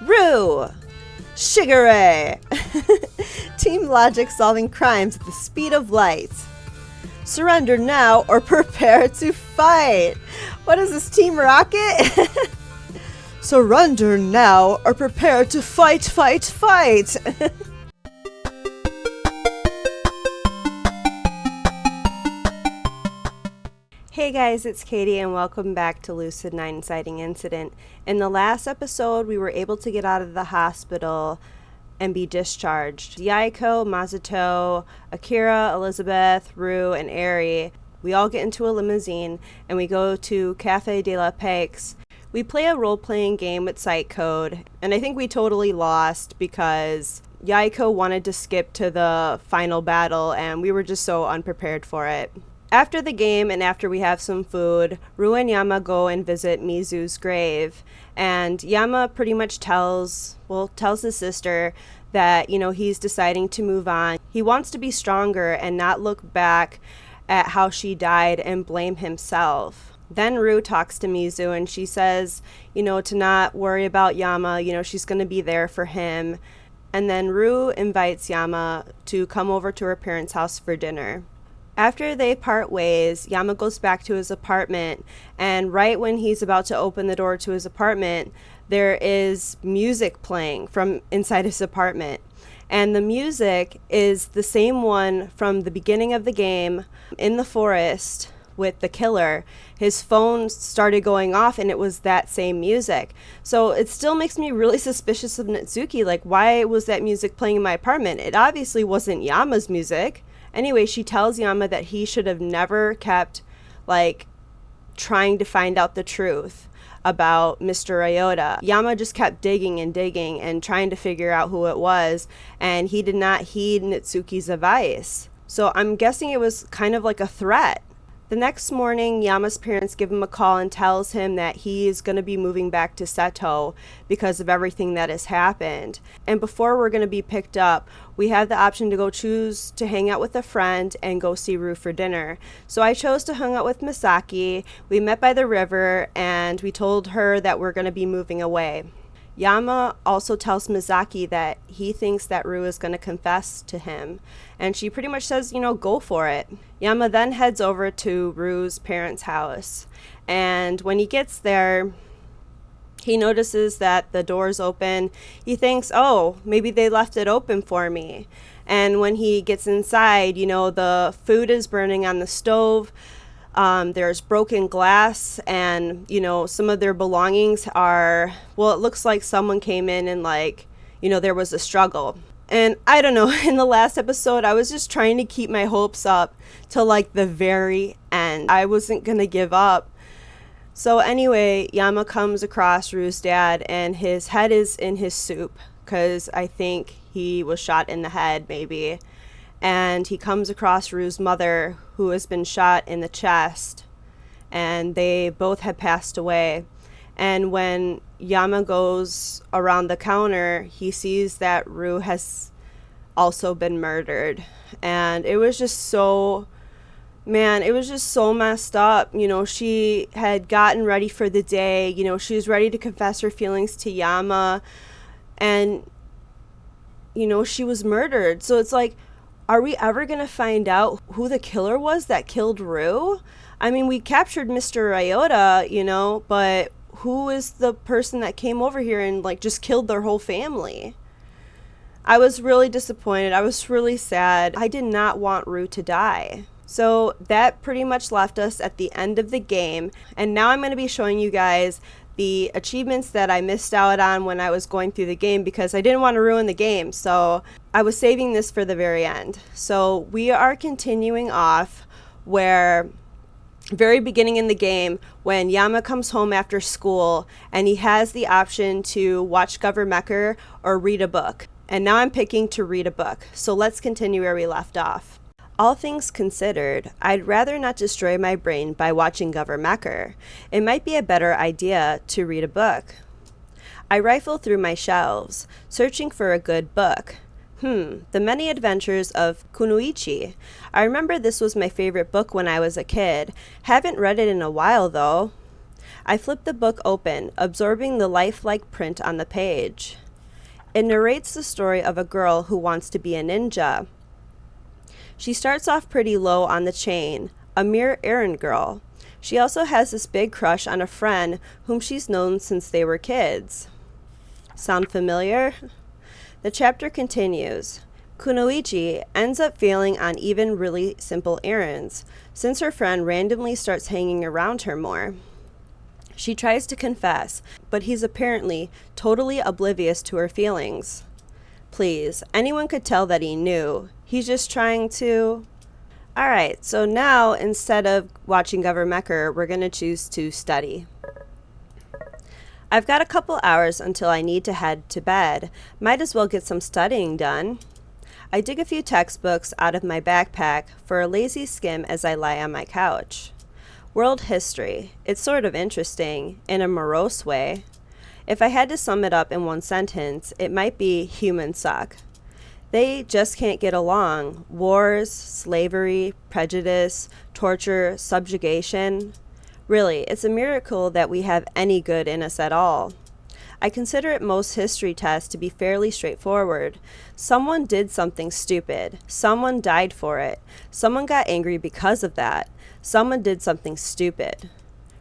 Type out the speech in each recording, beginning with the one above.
Rue! Shigure! Team Logic solving crimes at the speed of light. Surrender now or prepare to fight! What is this, Team Rocket? Surrender now or prepare to fight, fight, fight! Hey guys, it's Katie and welcome back to Lucid 9 Inciting Incident. In the last episode, we were able to get out of the hospital and be discharged. Yaiko, Masato, Akira, Elizabeth, Rue, and Eri, we all get into a limousine and we go to Cafe de la Paix. We play a role-playing game with Sight Code, and I think we totally lost because Yaiko wanted to skip to the final battle and we were just so unprepared for it. After the game and after we have some food, Rue and Yama go and visit Mizu's grave. And Yama pretty much tells his sister that, he's deciding to move on. He wants to be stronger and not look back at how she died and blame himself. Then Rue talks to Mizu and she says, to not worry about Yama, she's going to be there for him. And then Rue invites Yama to come over to her parents' house for dinner. After they part ways, Yama goes back to his apartment, and right when he's about to open the door to his apartment, there is music playing from inside his apartment. And the music is the same one from the beginning of the game in the forest with the killer. His phone started going off and it was that same music. So it still makes me really suspicious of Natsuki. Like, why was that music playing in my apartment? It obviously wasn't Yama's music. Anyway, she tells Yama that he should have never kept, trying to find out the truth about Mr. Ryota. Yama just kept digging and trying to figure out who it was, and he did not heed Natsuki's advice. So I'm guessing it was kind of like a threat. The next morning, Yama's parents give him a call and tells him that he is going to be moving back to Seto because of everything that has happened. And before we're going to be picked up, we have the option to go choose to hang out with a friend and go see Rue for dinner. So I chose to hang out with Misaki. We met by the river and we told her that we're going to be moving away. Yama also tells Misaki that he thinks that Rue is going to confess to him. And she pretty much says, go for it. Yama then heads over to Rue's parents' house. And when he gets there, he notices that the door's open. He thinks, oh, maybe they left it open for me. And when he gets inside, the food is burning on the stove. There's broken glass and, some of their belongings are, it looks like someone came in and there was a struggle. And I don't know, in the last episode, I was just trying to keep my hopes up till the very end. I wasn't going to give up. So anyway, Yama comes across Rue's dad and his head is in his soup because I think he was shot in the head maybe. And he comes across Rue's mother, who has been shot in the chest, and they both had passed away. And when Yama goes around the counter, he sees that Rue has also been murdered. And it was just so messed up. She had gotten ready for the day. She was ready to confess her feelings to Yama. And, she was murdered. So it's are we ever going to find out who the killer was that killed Rue? I mean, we captured Mr. Ryota, but who is the person that came over here and just killed their whole family? I was really disappointed. I was really sad. I did not want Rue to die. So that pretty much left us at the end of the game. And now I'm going to be showing you guys the achievements that I missed out on when I was going through the game because I didn't want to ruin the game. So I was saving this for the very end. So we are continuing off where very beginning in the game when Yama comes home after school and he has the option to watch Governmecker or read a book. And now I'm picking to read a book. So let's continue where we left off. All things considered, I'd rather not destroy my brain by watching Governmecker. It might be a better idea to read a book. I rifle through my shelves, searching for a good book. The Many Adventures of Kunoichi. I remember this was my favorite book when I was a kid. Haven't read it in a while, though. I flip the book open, absorbing the lifelike print on the page. It narrates the story of a girl who wants to be a ninja. She starts off pretty low on the chain, a mere errand girl. She also has this big crush on a friend whom she's known since they were kids. Sound familiar? The chapter continues. Kunoichi ends up failing on even really simple errands, since her friend randomly starts hanging around her more. She tries to confess, but he's apparently totally oblivious to her feelings. Please, anyone could tell that he knew. He's just trying to... Alright, so now instead of watching Governmecker, we're going to choose to study. I've got a couple hours until I need to head to bed. Might as well get some studying done. I dig a few textbooks out of my backpack for a lazy skim as I lie on my couch. World history. It's sort of interesting, in a morose way. If I had to sum it up in one sentence, it might be humans suck. They just can't get along. Wars, slavery, prejudice, torture, subjugation. Really, it's a miracle that we have any good in us at all. I consider most history tests to be fairly straightforward. Someone did something stupid. Someone died for it. Someone got angry because of that. Someone did something stupid.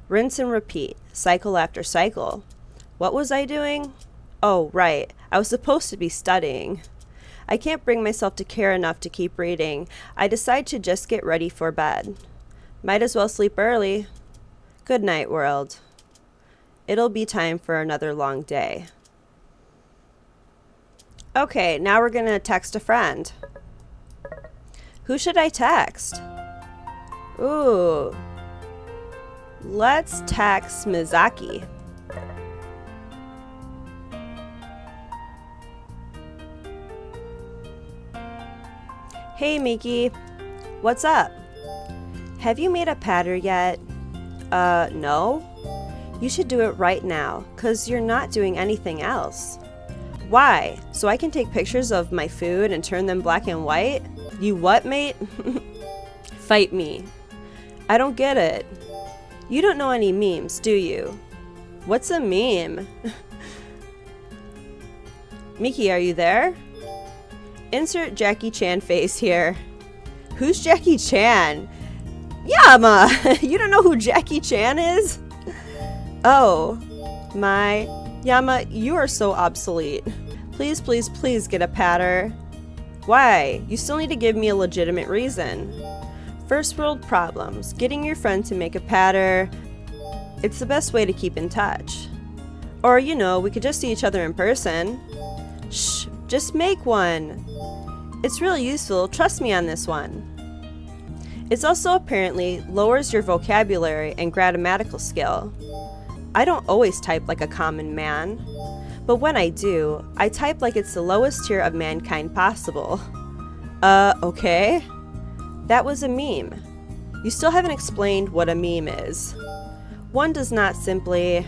Rinse and repeat, cycle after cycle. What was I doing? Oh, right. I was supposed to be studying. I can't bring myself to care enough to keep reading. I decide to just get ready for bed. Might as well sleep early. Good night, world. It'll be time for another long day. Okay, now we're gonna text a friend. Who should I text? Ooh. Let's text Mizaki. Hey Miki, what's up? Have you made a pattern yet? No? You should do it right now, 'cause you're not doing anything else. Why? So I can take pictures of my food and turn them black and white? You what, mate? Fight me. I don't get it. You don't know any memes, do you? What's a meme? Miki, are you there? Insert Jackie Chan face here. Who's Jackie Chan? Yama! You don't know who Jackie Chan is? Oh, my. Yama, you are so obsolete. Please, please, please get a patter. Why? You still need to give me a legitimate reason. First world problems. Getting your friend to make a patter. It's the best way to keep in touch. Or, you know, we could just see each other in person. Shh, just make one. It's really useful, trust me on this one. It's also apparently lowers your vocabulary and grammatical skill. I don't always type like a common man, but when I do, I type like it's the lowest tier of mankind possible. Okay? That was a meme. You still haven't explained what a meme is. One does not simply...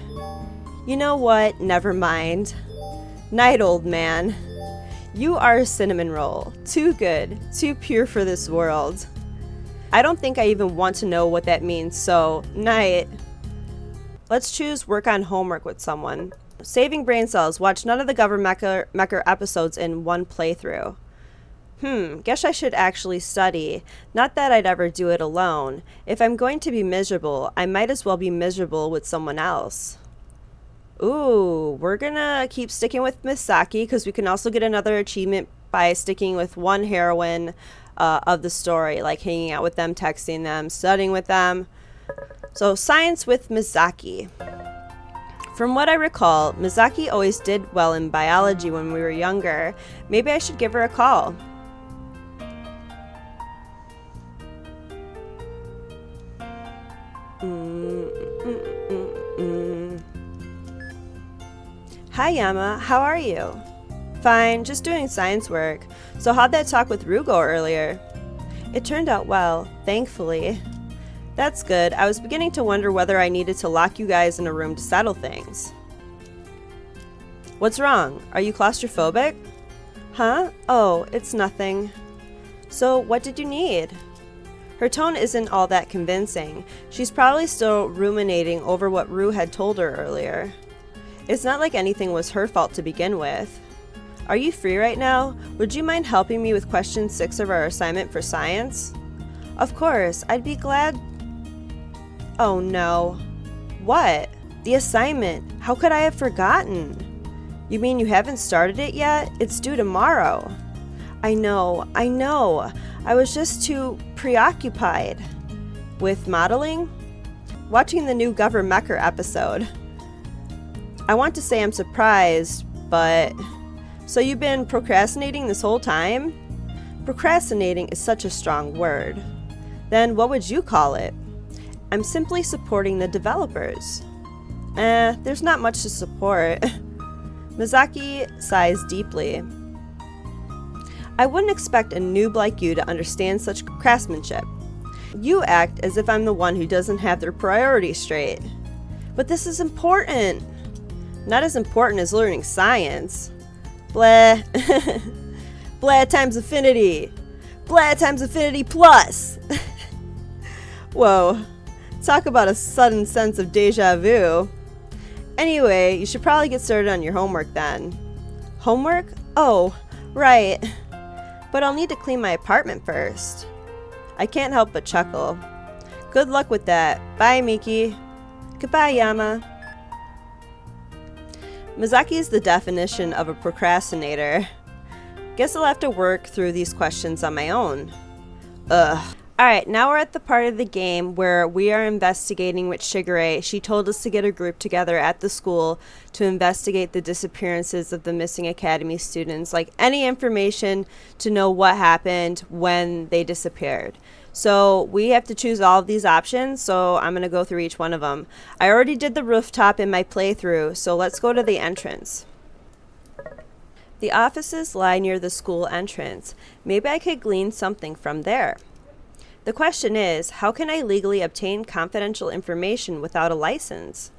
You know what? Never mind. Night, old man. You are a cinnamon roll. Too good, too pure for this world. I don't think I even want to know what that means, so night. Let's choose work on homework with someone. Saving brain cells. Watch none of the Governmecker episodes in one playthrough. Guess I should actually study. Not that I'd ever do it alone. If I'm going to be miserable, I might as well be miserable with someone else. Ooh, we're gonna keep sticking with Misaki because we can also get another achievement by sticking with one heroine of the story, like hanging out with them, texting them, studying with them. So science with Misaki. From what I recall, Misaki always did well in biology when we were younger. Maybe I should give her a call. Hi Yama, how are you? Fine, just doing science work. So how'd that talk with Rugo earlier? It turned out well, thankfully. That's good. I was beginning to wonder whether I needed to lock you guys in a room to settle things. What's wrong? Are you Her tone isn't all that convincing. She's probably still ruminating over what Rue had told her earlier. It's not like anything was her fault to begin with. Are you free right now? Would you mind helping me with question 6 of our assignment for science? Of course, I'd be glad. Oh no. What? The assignment. How could I have forgotten? You mean you haven't started it yet? It's due tomorrow. I know. I was just too preoccupied. With modeling? Watching the new Governmecker episode. I want to say I'm surprised, but... So you've been procrastinating this whole time? Procrastinating is such a strong word. Then what would you call it? I'm simply supporting the developers. There's not much to support. Mizaki sighs deeply. I wouldn't expect a noob like you to understand such craftsmanship. You act as if I'm the one who doesn't have their priorities straight. But this is important. Not as important as learning science. Blah. Blah times affinity. Blah times affinity plus. Whoa. Talk about a sudden sense of deja vu. Anyway, you should probably get started on your homework then. Homework? Oh, right. But I'll need to clean my apartment first. I can't help but chuckle. Good luck with that. Bye, Miki. Goodbye, Yama. Mizaki is the definition of a procrastinator. Guess I'll have to work through these questions on my own. Ugh. Alright, now we're at the part of the game where we are investigating with Shigure. She told us to get a group together at the school to investigate the disappearances of the missing academy students, like any information to know what happened when they disappeared. So we have to choose all of these options, so I'm going to go through each one of them. I already did the rooftop in my playthrough, so let's go to the entrance. The offices lie near the school entrance. Maybe I could glean something from there. The question is, how can I legally obtain confidential information without a license?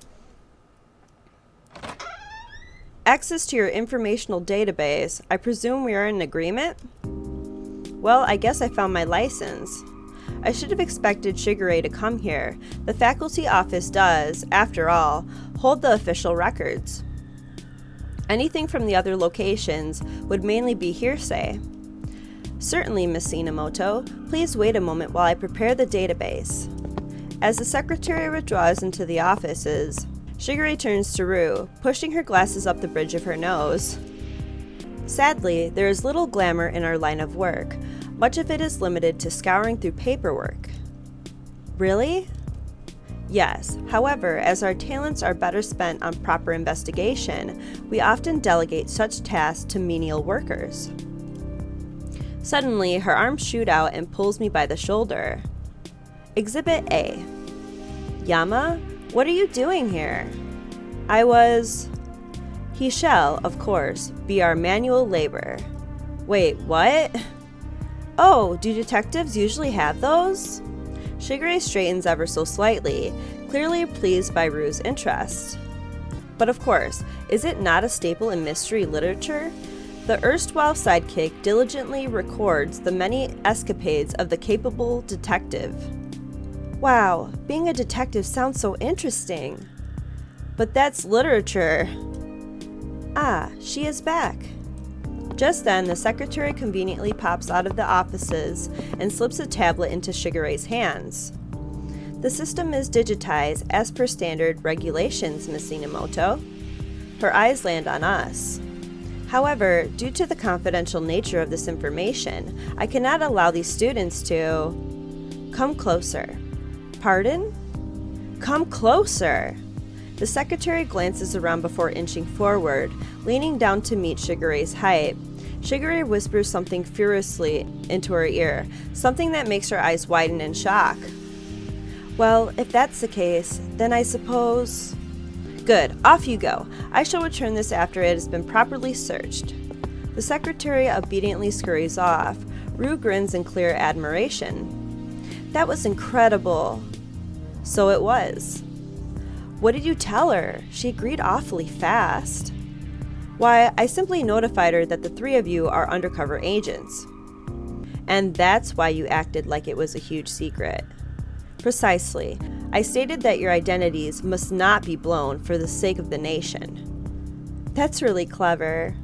Access to your informational database. I presume we are in agreement? Well, I guess I found my license. I should have expected Shigure to come here. The faculty office does, after all, hold the official records. Anything from the other locations would mainly be hearsay. Certainly, Miss Inamoto. Please wait a moment while I prepare the database. As the secretary withdraws into the offices, Shigure turns to Rue, pushing her glasses up the bridge of her nose. Sadly, there is little glamour in our line of work. Much of it is limited to scouring through paperwork. Really? Yes. However, as our talents are better spent on proper investigation, we often delegate such tasks to menial workers. Suddenly, her arms shoot out and pulls me by the shoulder. Exhibit A. Yama, what are you doing here? He shall, of course, be our manual labor. Wait, what? Oh, do detectives usually have those? Shigure straightens ever so slightly, clearly pleased by Rue's interest. But of course, is it not a staple in mystery literature? The erstwhile sidekick diligently records the many escapades of the capable detective. Wow, being a detective sounds so interesting. But that's literature. Ah, she is back. Just then, the secretary conveniently pops out of the offices and slips a tablet into Shigure's hands. The system is digitized as per standard regulations, Miss Inamoto. Her eyes land on us. However, due to the confidential nature of this information, I cannot allow these students to... Come closer. Pardon? Come closer! The secretary glances around before inching forward, leaning down to meet Shigure's height. Shigure whispers something furiously into her ear, something that makes her eyes widen in shock. Well, if that's the case, then I suppose... Good, off you go. I shall return this after it has been properly searched. The secretary obediently scurries off. Rue grins in clear admiration. That was incredible. So it was. What did you tell her? She agreed awfully fast. Why, I simply notified her that the three of you are undercover agents. And that's why you acted like it was a huge secret. Precisely. I stated that your identities must not be blown for the sake of the nation. That's really clever.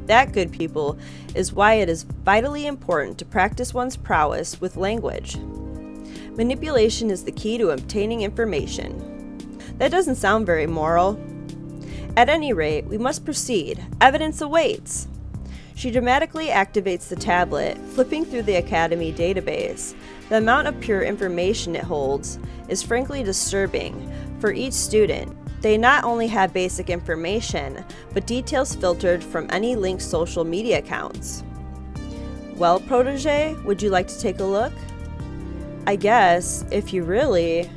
That, good people, is why it is vitally important to practice one's prowess with language. Manipulation is the key to obtaining information. That doesn't sound very moral. At any rate, we must proceed. Evidence awaits. She dramatically activates the tablet, flipping through the Academy database. The amount of pure information it holds is frankly disturbing. For each student, they not only have basic information, but details filtered from any linked social media accounts. Well, protege, would you like to take a look? I guess, if you really...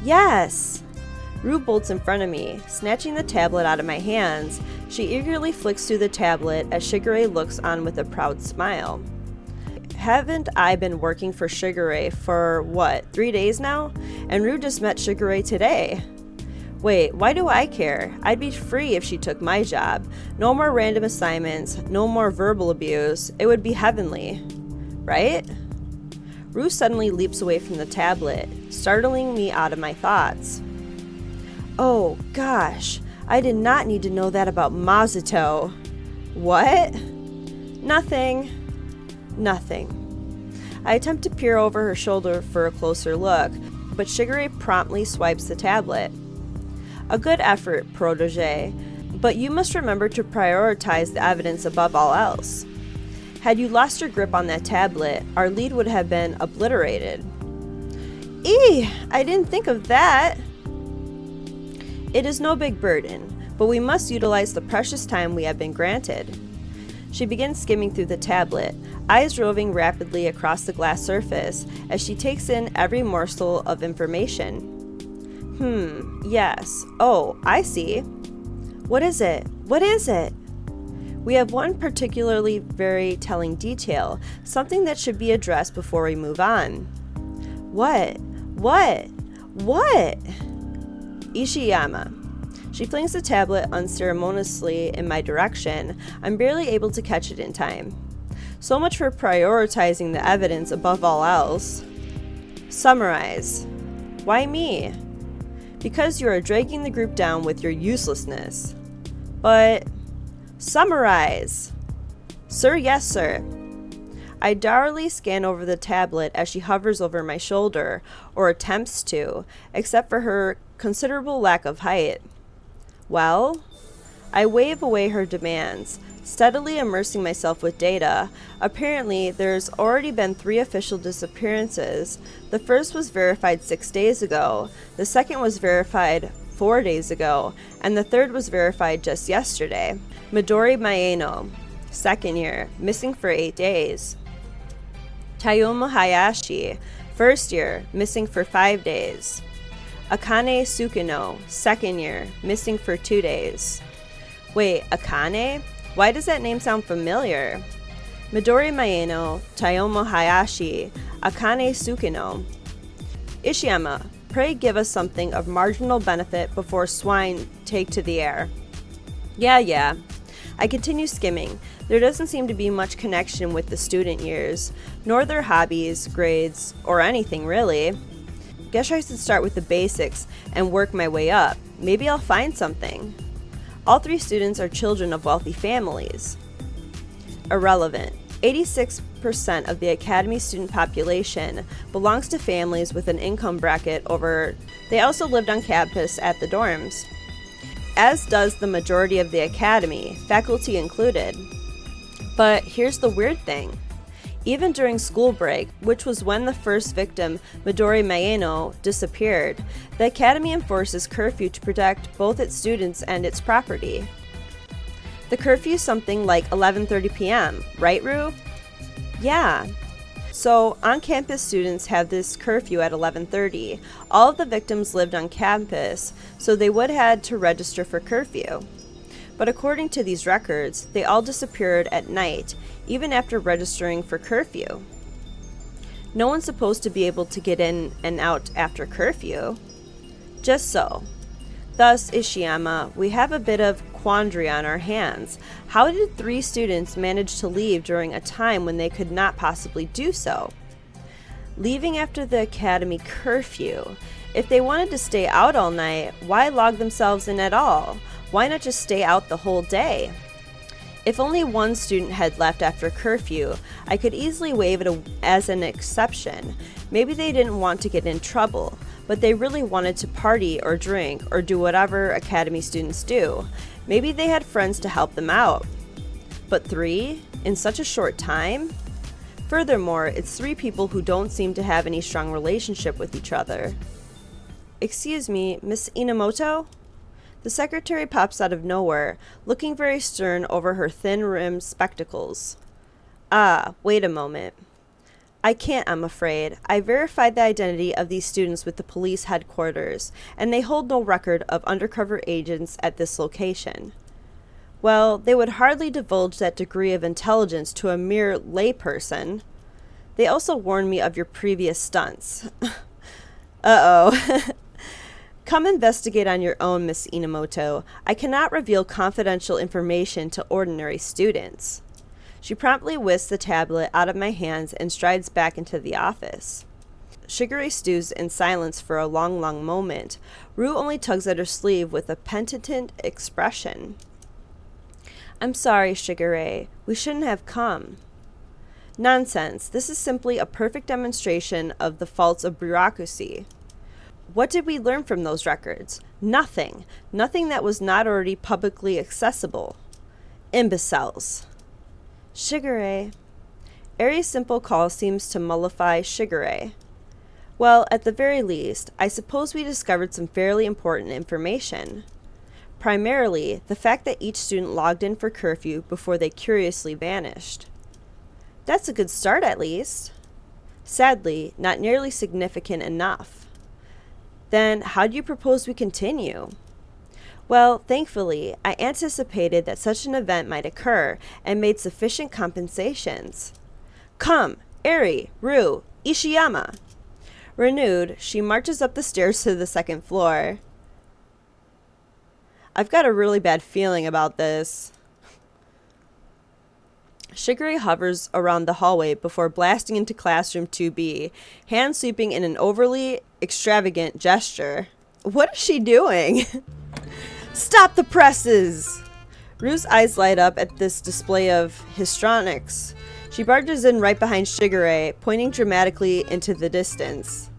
Yes! Rue bolts in front of me, snatching the tablet out of my hands. She eagerly flicks through the tablet as Shigure looks on with a proud smile. Haven't I been working for Shigure for, 3 days now? And Rue just met Shigure today. Wait, why do I care? I'd be free if she took my job. No more random assignments, no more verbal abuse. It would be heavenly. Right? Rue suddenly leaps away from the tablet, startling me out of my thoughts. Oh, gosh. I did not need to know that about Mazuto. What? Nothing. I attempt to peer over her shoulder for a closer look, but Shigure promptly swipes the tablet. A good effort, protege, but you must remember to prioritize the evidence above all else. Had you lost your grip on that tablet, our lead would have been obliterated. I didn't think of that. It is no big burden, but we must utilize the precious time we have been granted. She begins skimming through the tablet, eyes roving rapidly across the glass surface as she takes in every morsel of information. Yes. Oh, I see. What is it? We have one particularly very telling detail, something that should be addressed before we move on. What? Ishiyama. She flings the tablet unceremoniously in my direction. I'm barely able to catch it in time. So much for prioritizing the evidence above all else. Summarize. Why me? Because you are dragging the group down with your uselessness. But summarize. Sir, yes, sir. I dourly scan over the tablet as she hovers over my shoulder, or attempts to, except for her considerable lack of height. Well? I wave away her demands, steadily immersing myself with data. Apparently, there's already been 3 official disappearances. The first was verified 6 days ago, the second was verified 4 days ago, and the third was verified just yesterday. Midori Maeno, 2nd year, missing for 8 days. Tayomo Hayashi, 1st year, missing for 5 days. Akane Tsukino, 2nd year, missing for 2 days. Wait, Akane? Why does that name sound familiar? Midori Maeno, Tayomo Hayashi, Akane Tsukino. Ishiyama, pray give us something of marginal benefit before swine take to the air. Yeah. I continue skimming. There doesn't seem to be much connection with the student years, nor their hobbies, grades, or anything really. Guess I should start with the basics and work my way up. Maybe I'll find something. All 3 students are children of wealthy families. Irrelevant. 86% of the Academy student population belongs to families with an income bracket over. They also lived on campus at the dorms, as does the majority of the Academy, faculty included. But here's the weird thing. Even during school break, which was when the first victim, Midori Maeno, disappeared, the Academy enforces curfew to protect both its students and its property. The curfew is something like 11:30 p.m., right, Rue? Yeah. So, on-campus students have this curfew at 11:30. All of the victims lived on campus, so they would have had to register for curfew. But according to these records, they all disappeared at night, even after registering for curfew. No one's supposed to be able to get in and out after curfew. Just so. Thus, Ishiyama, we have a bit of quandary on our hands. How did 3 students manage to leave during a time when they could not possibly do so? Leaving after the academy curfew. If they wanted to stay out all night, why log themselves in at all? Why not just stay out the whole day? If only one student had left after curfew, I could easily waive it as an exception. Maybe they didn't want to get in trouble, but they really wanted to party or drink or do whatever academy students do. Maybe they had friends to help them out. But 3? In such a short time? Furthermore, it's 3 people who don't seem to have any strong relationship with each other. Excuse me, Miss Inamoto? The secretary pops out of nowhere, looking very stern over her thin-rimmed spectacles. Ah, wait a moment. I can't, I'm afraid. I verified the identity of these students with the police headquarters, and they hold no record of undercover agents at this location. Well, they would hardly divulge that degree of intelligence to a mere layperson. They also warned me of your previous stunts. Uh-oh. Come investigate on your own, Miss Inamoto. I cannot reveal confidential information to ordinary students. She promptly whisks the tablet out of my hands and strides back into the office. Shigure stews in silence for a long, long moment. Rue only tugs at her sleeve with a penitent expression. I'm sorry, Shigure. We shouldn't have come. Nonsense. This is simply a perfect demonstration of the faults of bureaucracy. What did we learn from those records? Nothing. Nothing that was not already publicly accessible. Imbeciles. Shigure. Ari's simple call seems to mollify Shigure. Well, at the very least, I suppose we discovered some fairly important information. Primarily, the fact that each student logged in for curfew before they curiously vanished. That's a good start, at least. Sadly, not nearly significant enough. Then, how do you propose we continue? Well, thankfully, I anticipated that such an event might occur and made sufficient compensations. Come, Eri, Rue, Ishiyama. Renewed, she marches up the stairs to the 2nd floor. I've got a really bad feeling about this. Shigure hovers around the hallway before blasting into classroom 2B, hand sweeping in an overly extravagant gesture. What is she doing? Stop the presses! Rue's eyes light up at this display of histrionics. She barges in right behind Shigure, pointing dramatically into the distance.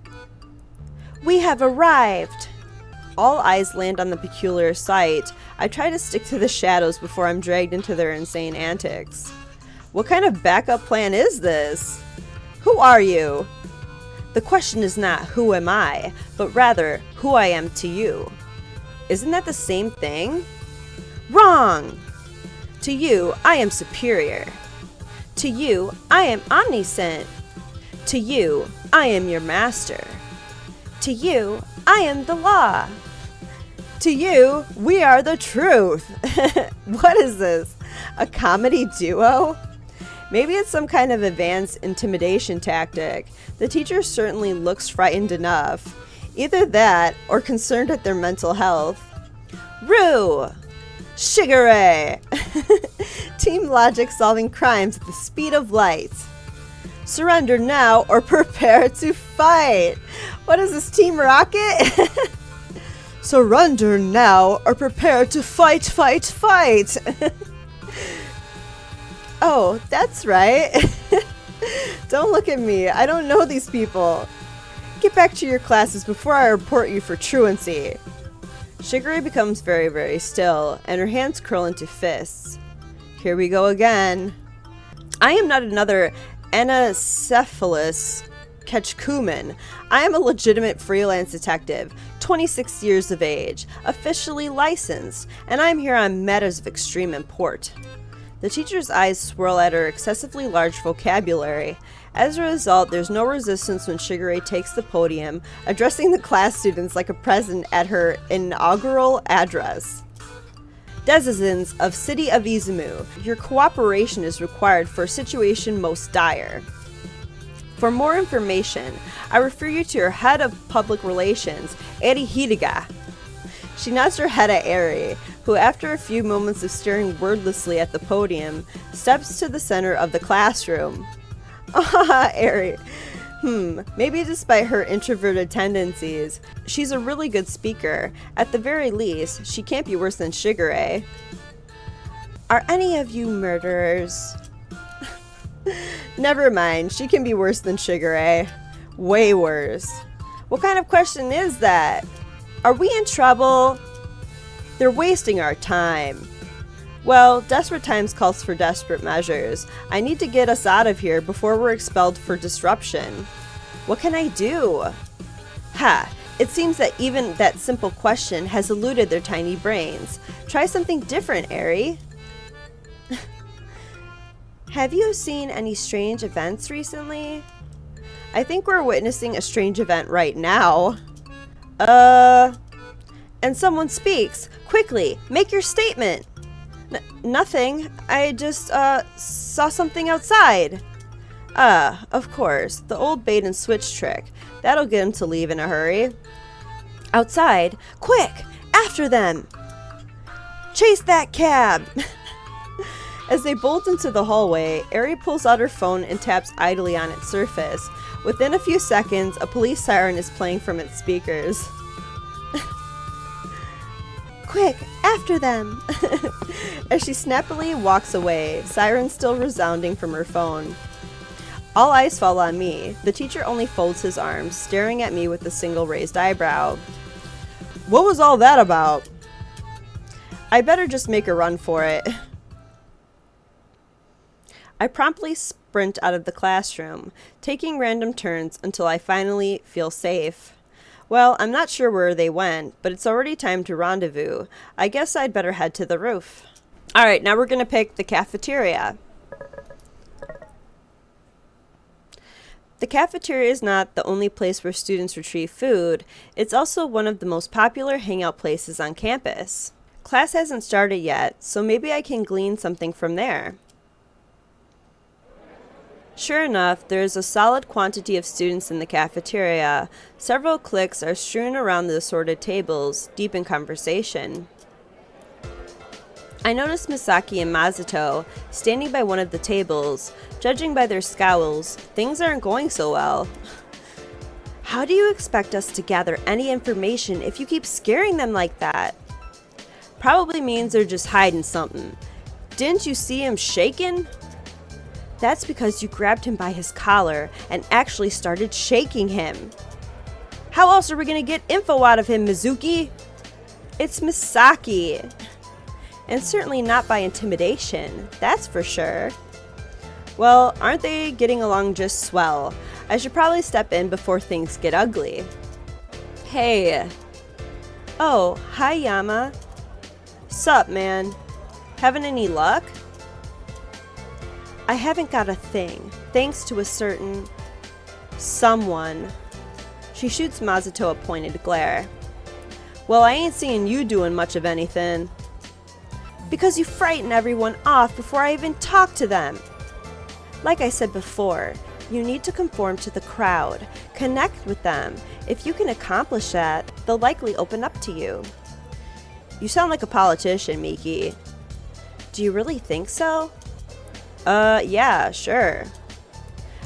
We have arrived! All eyes land on the peculiar sight. I try to stick to the shadows before I'm dragged into their insane antics. What kind of backup plan is this? Who are you? The question is not who am I, but rather who I am to you. Isn't that the same thing? Wrong! To you, I am superior. To you, I am omniscient. To you, I am your master. To you, I am the law. To you, we are the truth. What is this? A comedy duo? Maybe it's some kind of advanced intimidation tactic. The teacher certainly looks frightened enough. Either that, or concerned at their mental health. Rue! Shigure! Team Logic solving crimes at the speed of light. Surrender now or prepare to fight! What is this, Team Rocket? Surrender now or prepare to fight, fight, fight! Oh, that's right. Don't look at me. I don't know these people. Get back to your classes before I report you for truancy. Shigure becomes very, very still, and her hands curl into fists. Here we go again. I am not another Anacephalus Ketchkuman. I am a legitimate freelance detective, 26 years of age, officially licensed, and I am here on matters of extreme import. The teacher's eyes swirl at her excessively large vocabulary. As a result, there's no resistance when Shigure takes the podium, addressing the class students like a president at her inaugural address. Denizens of City of Izumu, your cooperation is required for a situation most dire. For more information, I refer you to your head of public relations, Eri Hidega. She nods her head at Eri, who after a few moments of staring wordlessly at the podium, steps to the center of the classroom. Ah, Eri. Maybe despite her introverted tendencies, she's a really good speaker. At the very least, she can't be worse than Shigure. Are any of you murderers? Never mind, she can be worse than Shigure. Way worse. What kind of question is that? Are we in trouble? They're wasting our time. Well, desperate times calls for desperate measures. I need to get us out of here before we're expelled for disruption. What can I do? Ha! It seems that even that simple question has eluded their tiny brains. Try something different, Eri. Have you seen any strange events recently? I think we're witnessing a strange event right now. And someone speaks. Quickly, make your statement. Nothing. I just, saw something outside. Of course. The old bait and switch trick. That'll get him to leave in a hurry. Outside? Quick! After them! Chase that cab! As they bolt into the hallway, Eri pulls out her phone and taps idly on its surface. Within a few seconds, a police siren is playing from its speakers. Quick, after them! As she snappily walks away, sirens still resounding from her phone. All eyes fall on me. The teacher only folds his arms, staring at me with a single raised eyebrow. What was all that about? I better just make a run for it. I promptly sprint out of the classroom, taking random turns until I finally feel safe. Well, I'm not sure where they went, but it's already time to rendezvous. I guess I'd better head to the roof. Alright, now we're gonna pick the cafeteria. The cafeteria is not the only place where students retrieve food. It's also one of the most popular hangout places on campus. Class hasn't started yet, so maybe I can glean something from there. Sure enough, there is a solid quantity of students in the cafeteria. Several cliques are strewn around the assorted tables, deep in conversation. I notice Misaki and Masato standing by one of the tables. Judging by their scowls, things aren't going so well. How do you expect us to gather any information if you keep scaring them like that? Probably means they're just hiding something. Didn't you see him shaking? That's because you grabbed him by his collar and actually started shaking him. How else are we gonna get info out of him, Mizuki? It's Misaki. And certainly not by intimidation, that's for sure. Well, aren't they getting along just swell? I should probably step in before things get ugly. Hey. Oh, hi Yama. Sup, man? Having any luck? I haven't got a thing, thanks to a certain someone. She shoots Masato a pointed glare. Well, I ain't seeing you doing much of anything. Because you frighten everyone off before I even talk to them. Like I said before, you need to conform to the crowd, connect with them. If you can accomplish that, they'll likely open up to you. You sound like a politician, Miki. Do you really think so? Yeah, sure.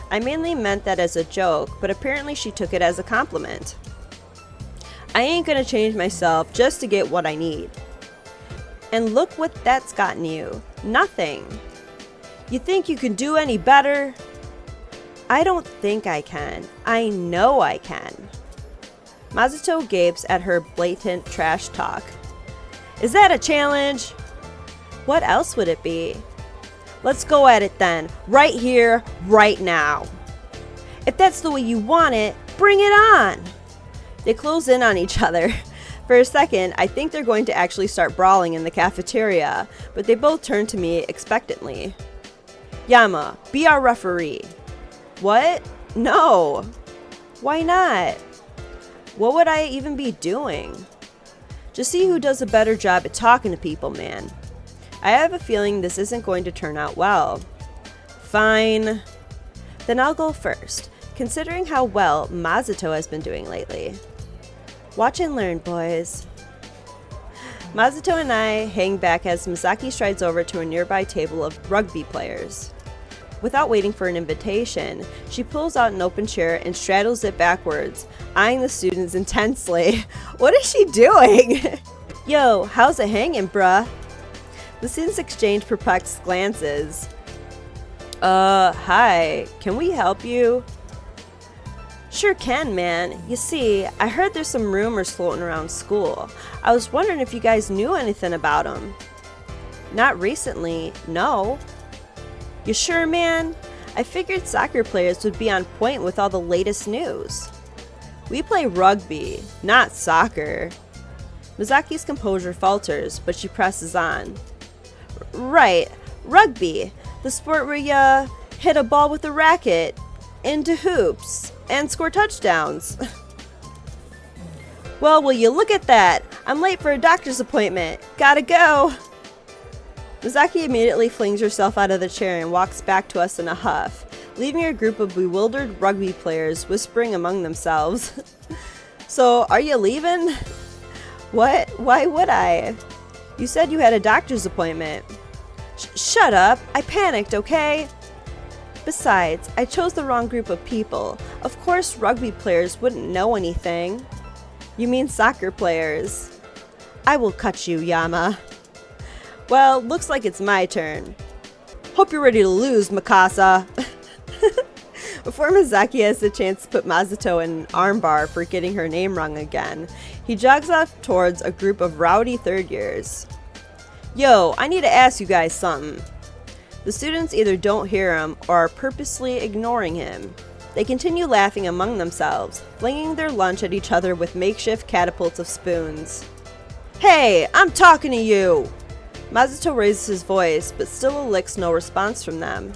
I mainly meant that as a joke, but apparently she took it as a compliment. I ain't gonna change myself just to get what I need. And look what that's gotten you. Nothing. You think you can do any better? I don't think I can. I know I can. Masato gapes at her blatant trash talk. Is that a challenge? What else would it be? Let's go at it then, right here, right now. If that's the way you want it, bring it on. They close in on each other. For a second, I think they're going to actually start brawling in the cafeteria, but they both turn to me expectantly. Yama, be our referee. What? No. Why not? What would I even be doing? Just see who does a better job at talking to people, man. I have a feeling this isn't going to turn out well. Fine. Then I'll go first, considering how well Masato has been doing lately. Watch and learn, boys. Masato and I hang back as Misaki strides over to a nearby table of rugby players. Without waiting for an invitation, she pulls out an open chair and straddles it backwards, eyeing the students intensely. What is she doing? Yo, how's it hanging, bruh? The students exchange perplexed glances. Hi, can we help you? Sure can, man. You see, I heard there's some rumors floating around school. I was wondering if you guys knew anything about them. Not recently, no. You sure, man? I figured soccer players would be on point with all the latest news. We play rugby, not soccer. Mizaki's composure falters, but she presses on. Right, rugby. The sport where you hit a ball with a racket into hoops and score touchdowns. Well, will you look at that? I'm late for a doctor's appointment. Gotta go. Misaki immediately flings herself out of the chair and walks back to us in a huff, leaving a group of bewildered rugby players whispering among themselves. So, are you leaving? What? Why would I? You said you had a doctor's appointment. Shut up. I panicked, okay? Besides, I chose the wrong group of people. Of course rugby players wouldn't know anything. You mean soccer players. I will cut you, Yama. Well, looks like it's my turn. Hope you're ready to lose, Mikasa. Before Mizaki has the chance to put Masato in an armbar for getting her name wrong again, he jogs off towards a group of rowdy third years. Yo, I need to ask you guys something. The students either don't hear him or are purposely ignoring him. They continue laughing among themselves, flinging their lunch at each other with makeshift catapults of spoons. Hey, I'm talking to you! Masato raises his voice, but still elicits no response from them.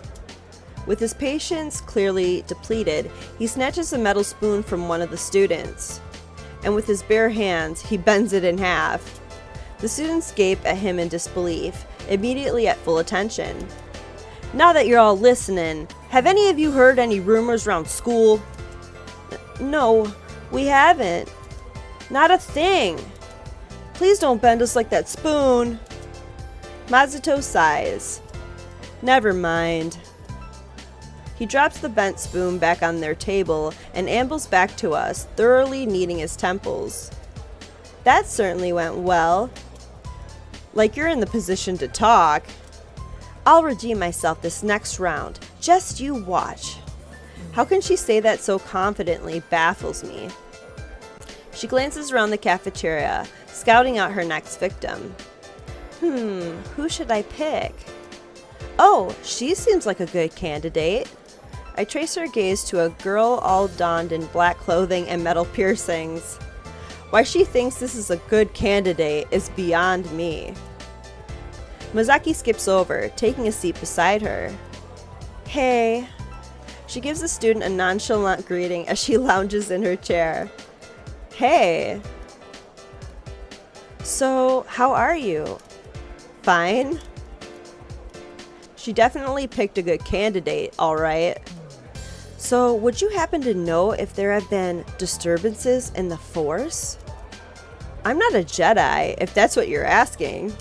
With his patience clearly depleted, he snatches a metal spoon from one of the students, and with his bare hands, he bends it in half. The students gape at him in disbelief, immediately at full attention. Now that you're all listening, have any of you heard any rumors around school? No, we haven't. Not a thing. Please don't bend us like that spoon. Masato sighs. Never mind. He drops the bent spoon back on their table and ambles back to us, thoroughly kneading his temples. That certainly went well. Like you're in the position to talk. I'll redeem myself this next round. Just you watch. How can she say that so confidently baffles me. She glances around the cafeteria, scouting out her next victim. Who should I pick? Oh, she seems like a good candidate. I trace her gaze to a girl all donned in black clothing and metal piercings. Why she thinks this is a good candidate is beyond me. Mizaki skips over, taking a seat beside her. Hey. She gives the student a nonchalant greeting as she lounges in her chair. Hey. So, how are you? Fine. She definitely picked a good candidate, alright. So, would you happen to know if there have been disturbances in the Force? I'm not a Jedi, if that's what you're asking.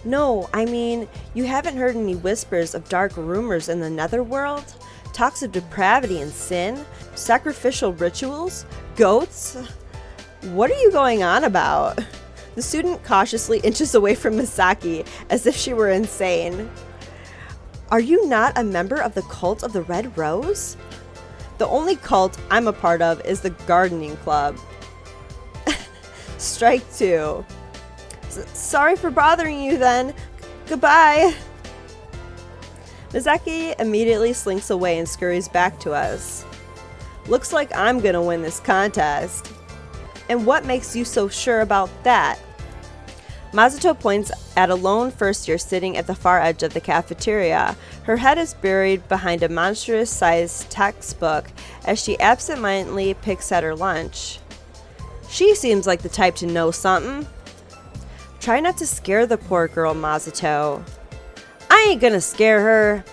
No, I mean, you haven't heard any whispers of dark rumors in the Netherworld? Talks of depravity and sin? Sacrificial rituals? Goats? What are you going on about? The student cautiously inches away from Misaki as if she were insane. Are you not a member of the cult of the Red Rose? The only cult I'm a part of is the gardening club. Strike two. Sorry for bothering you then. Goodbye. Misaki immediately slinks away and scurries back to us. Looks like I'm gonna win this contest. And what makes you so sure about that? Masato points at a lone first year sitting at the far edge of the cafeteria. Her head is buried behind a monstrous-sized textbook as she absentmindedly picks at her lunch. She seems like the type to know something. Try not to scare the poor girl, Masato. I ain't gonna scare her.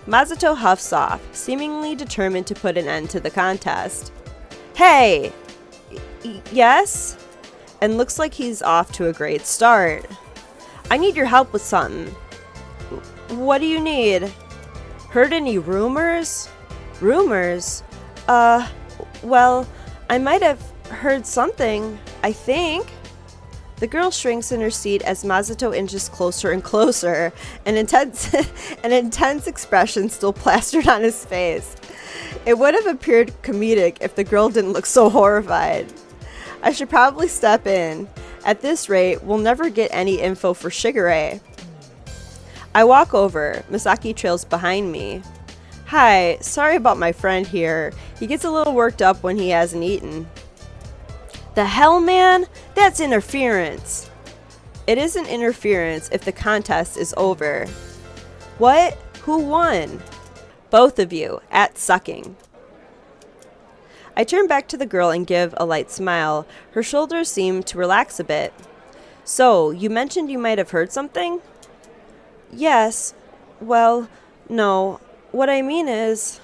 Masato huffs off, seemingly determined to put an end to the contest. Hey! Yes? and looks like he's off to a great start. I need your help with something. What do you need? Heard any rumors? Rumors? Well, I might have heard something, I think. The girl shrinks in her seat as Masato inches closer and closer, an intense expression still plastered on his face. It would have appeared comedic if the girl didn't look so horrified. I should probably step in. At this rate, we'll never get any info for Shigure. I walk over. Misaki trails behind me. Hi, sorry about my friend here. He gets a little worked up when he hasn't eaten. The hell, man? That's interference. It isn't interference if the contest is over. What? Who won? Both of you, at sucking. I turn back to the girl and give a light smile. Her shoulders seem to relax a bit. So, you mentioned you might have heard something? Yes. Well, no. What I mean is,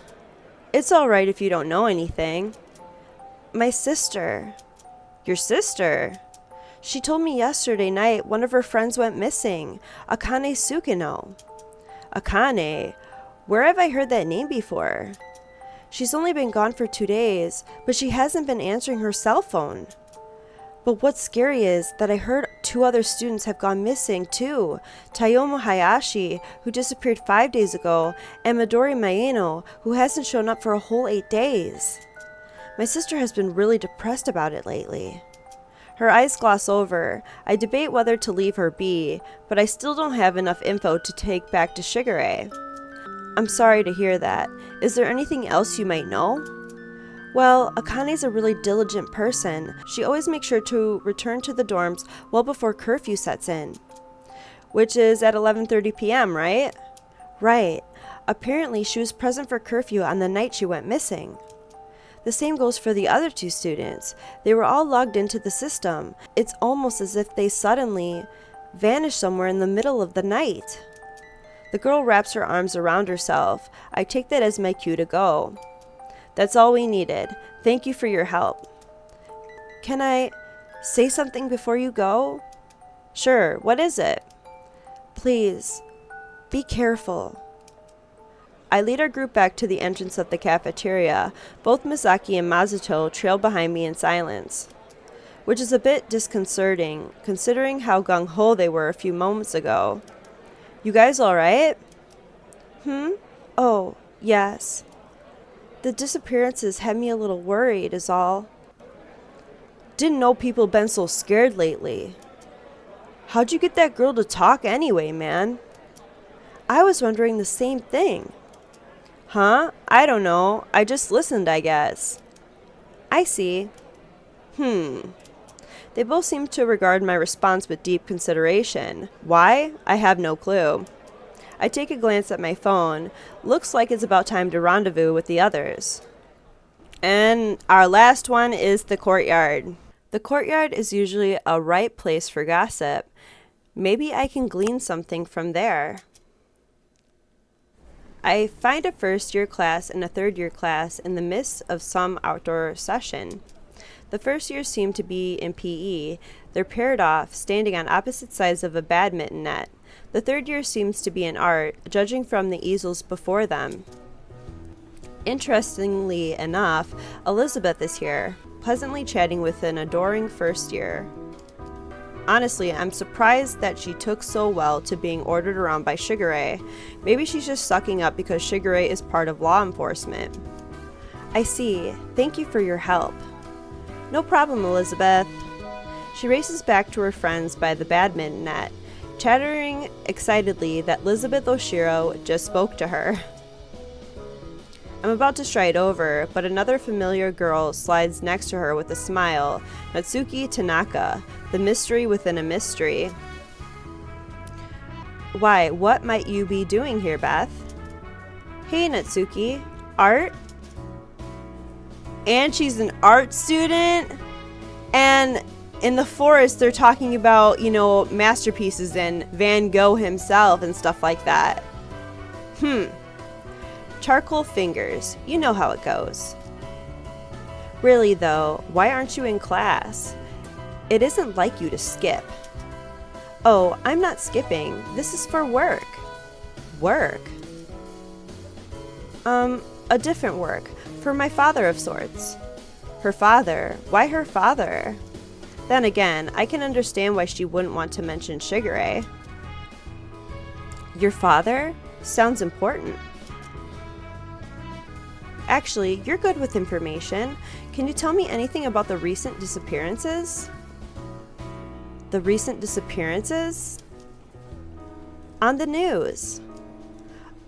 it's alright if you don't know anything. My sister. Your sister? She told me yesterday night one of her friends went missing. Akane Sukino. Akane? Where have I heard that name before? She's only been gone for 2 days, but she hasn't been answering her cell phone. But what's scary is that I heard 2 other students have gone missing too. Tayomo Hayashi, who disappeared 5 days ago, and Midori Maeno, who hasn't shown up for a whole 8 days. My sister has been really depressed about it lately. Her eyes gloss over. I debate whether to leave her be, but I still don't have enough info to take back to Shigure. I'm sorry to hear that. Is there anything else you might know? Well, Akane's a really diligent person. She always makes sure to return to the dorms well before curfew sets in. Which is at 11:30 p.m., right? Right. Apparently, she was present for curfew on the night she went missing. The same goes for the other 2 students. They were all logged into the system. It's almost as if they suddenly vanished somewhere in the middle of the night. The girl wraps her arms around herself. I take that as my cue to go. That's all we needed. Thank you for your help. Can I say something before you go? Sure, what is it? Please, be careful. I lead our group back to the entrance of the cafeteria. Both Misaki and Masato trail behind me in silence, which is a bit disconcerting, considering how gung-ho they were a few moments ago. You guys alright? Oh, yes. The disappearances had me a little worried, is all. Didn't know people been so scared lately. How'd you get that girl to talk anyway, man? I was wondering the same thing. Huh? I don't know. I just listened, I guess. I see. They both seem to regard my response with deep consideration. Why? I have no clue. I take a glance at my phone. Looks like it's about time to rendezvous with the others. And our last one is the courtyard. The courtyard is usually a ripe place for gossip. Maybe I can glean something from there. I find a first-year class and a third-year class in the midst of some outdoor session. The first years seem to be in PE. They're paired off, standing on opposite sides of a badminton net. The third year seems to be in art, judging from the easels before them. Interestingly enough, Elizabeth is here, pleasantly chatting with an adoring first year. Honestly, I'm surprised that she took so well to being ordered around by Shigure. Maybe she's just sucking up because Shigure is part of law enforcement. I see. Thank you for your help. No problem, Elizabeth. She races back to her friends by the badminton net, chattering excitedly that Elizabeth Oshiro just spoke to her. I'm about to stride over, but another familiar girl slides next to her with a smile. Natsuki Tanaka, the mystery within a mystery. Why, what might you be doing here, Beth? Hey, Natsuki. Art? And she's an art student? And in the forest, they're talking about, masterpieces and Van Gogh himself and stuff like that. Charcoal fingers. You know how it goes. Really, though, why aren't you in class? It isn't like you to skip. Oh, I'm not skipping. This is for work. Work? A different work. For my father of sorts. Her father? Why her father? Then again, I can understand why she wouldn't want to mention Shigure. Your father? Sounds important. Actually, you're good with information. Can you tell me anything about the recent disappearances? The recent disappearances? On the news.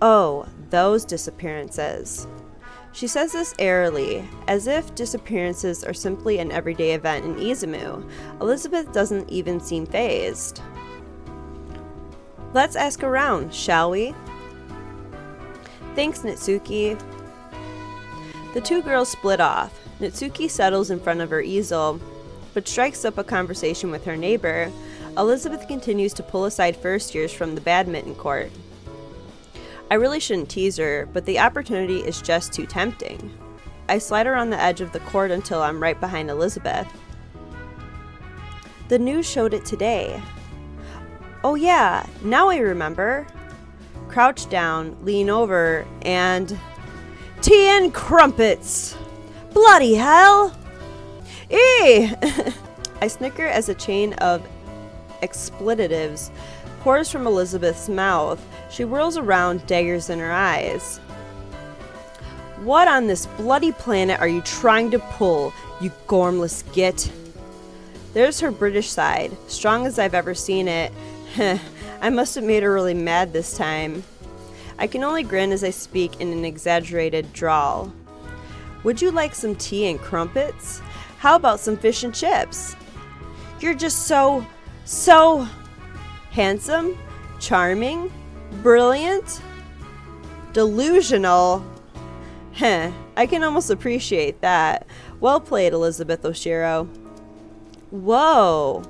Oh, those disappearances. She says this airily, as if disappearances are simply an everyday event in Izumu. Elizabeth doesn't even seem fazed. Let's ask around, shall we? Thanks, Nitsuki. The two girls split off. Nitsuki settles in front of her easel, but strikes up a conversation with her neighbor. Elizabeth continues to pull aside first years from the badminton court. I really shouldn't tease her, but the opportunity is just too tempting. I slide around the edge of the court until I'm right behind Elizabeth. The news showed it today. Oh yeah, now I remember. Crouch down, lean over, and... Tea and crumpets! Bloody hell! Eee! I snicker as a chain of expletives pours from Elizabeth's mouth. She whirls around, daggers in her eyes. What on this bloody planet are you trying to pull, you gormless git? There's her British side, strong as I've ever seen it. I must have made her really mad this time. I can only grin as I speak in an exaggerated drawl. Would you like some tea and crumpets? How about some fish and chips? You're just so handsome, charming, brilliant, delusional. I can almost appreciate that. Well played, Elizabeth Oshiro. Whoa!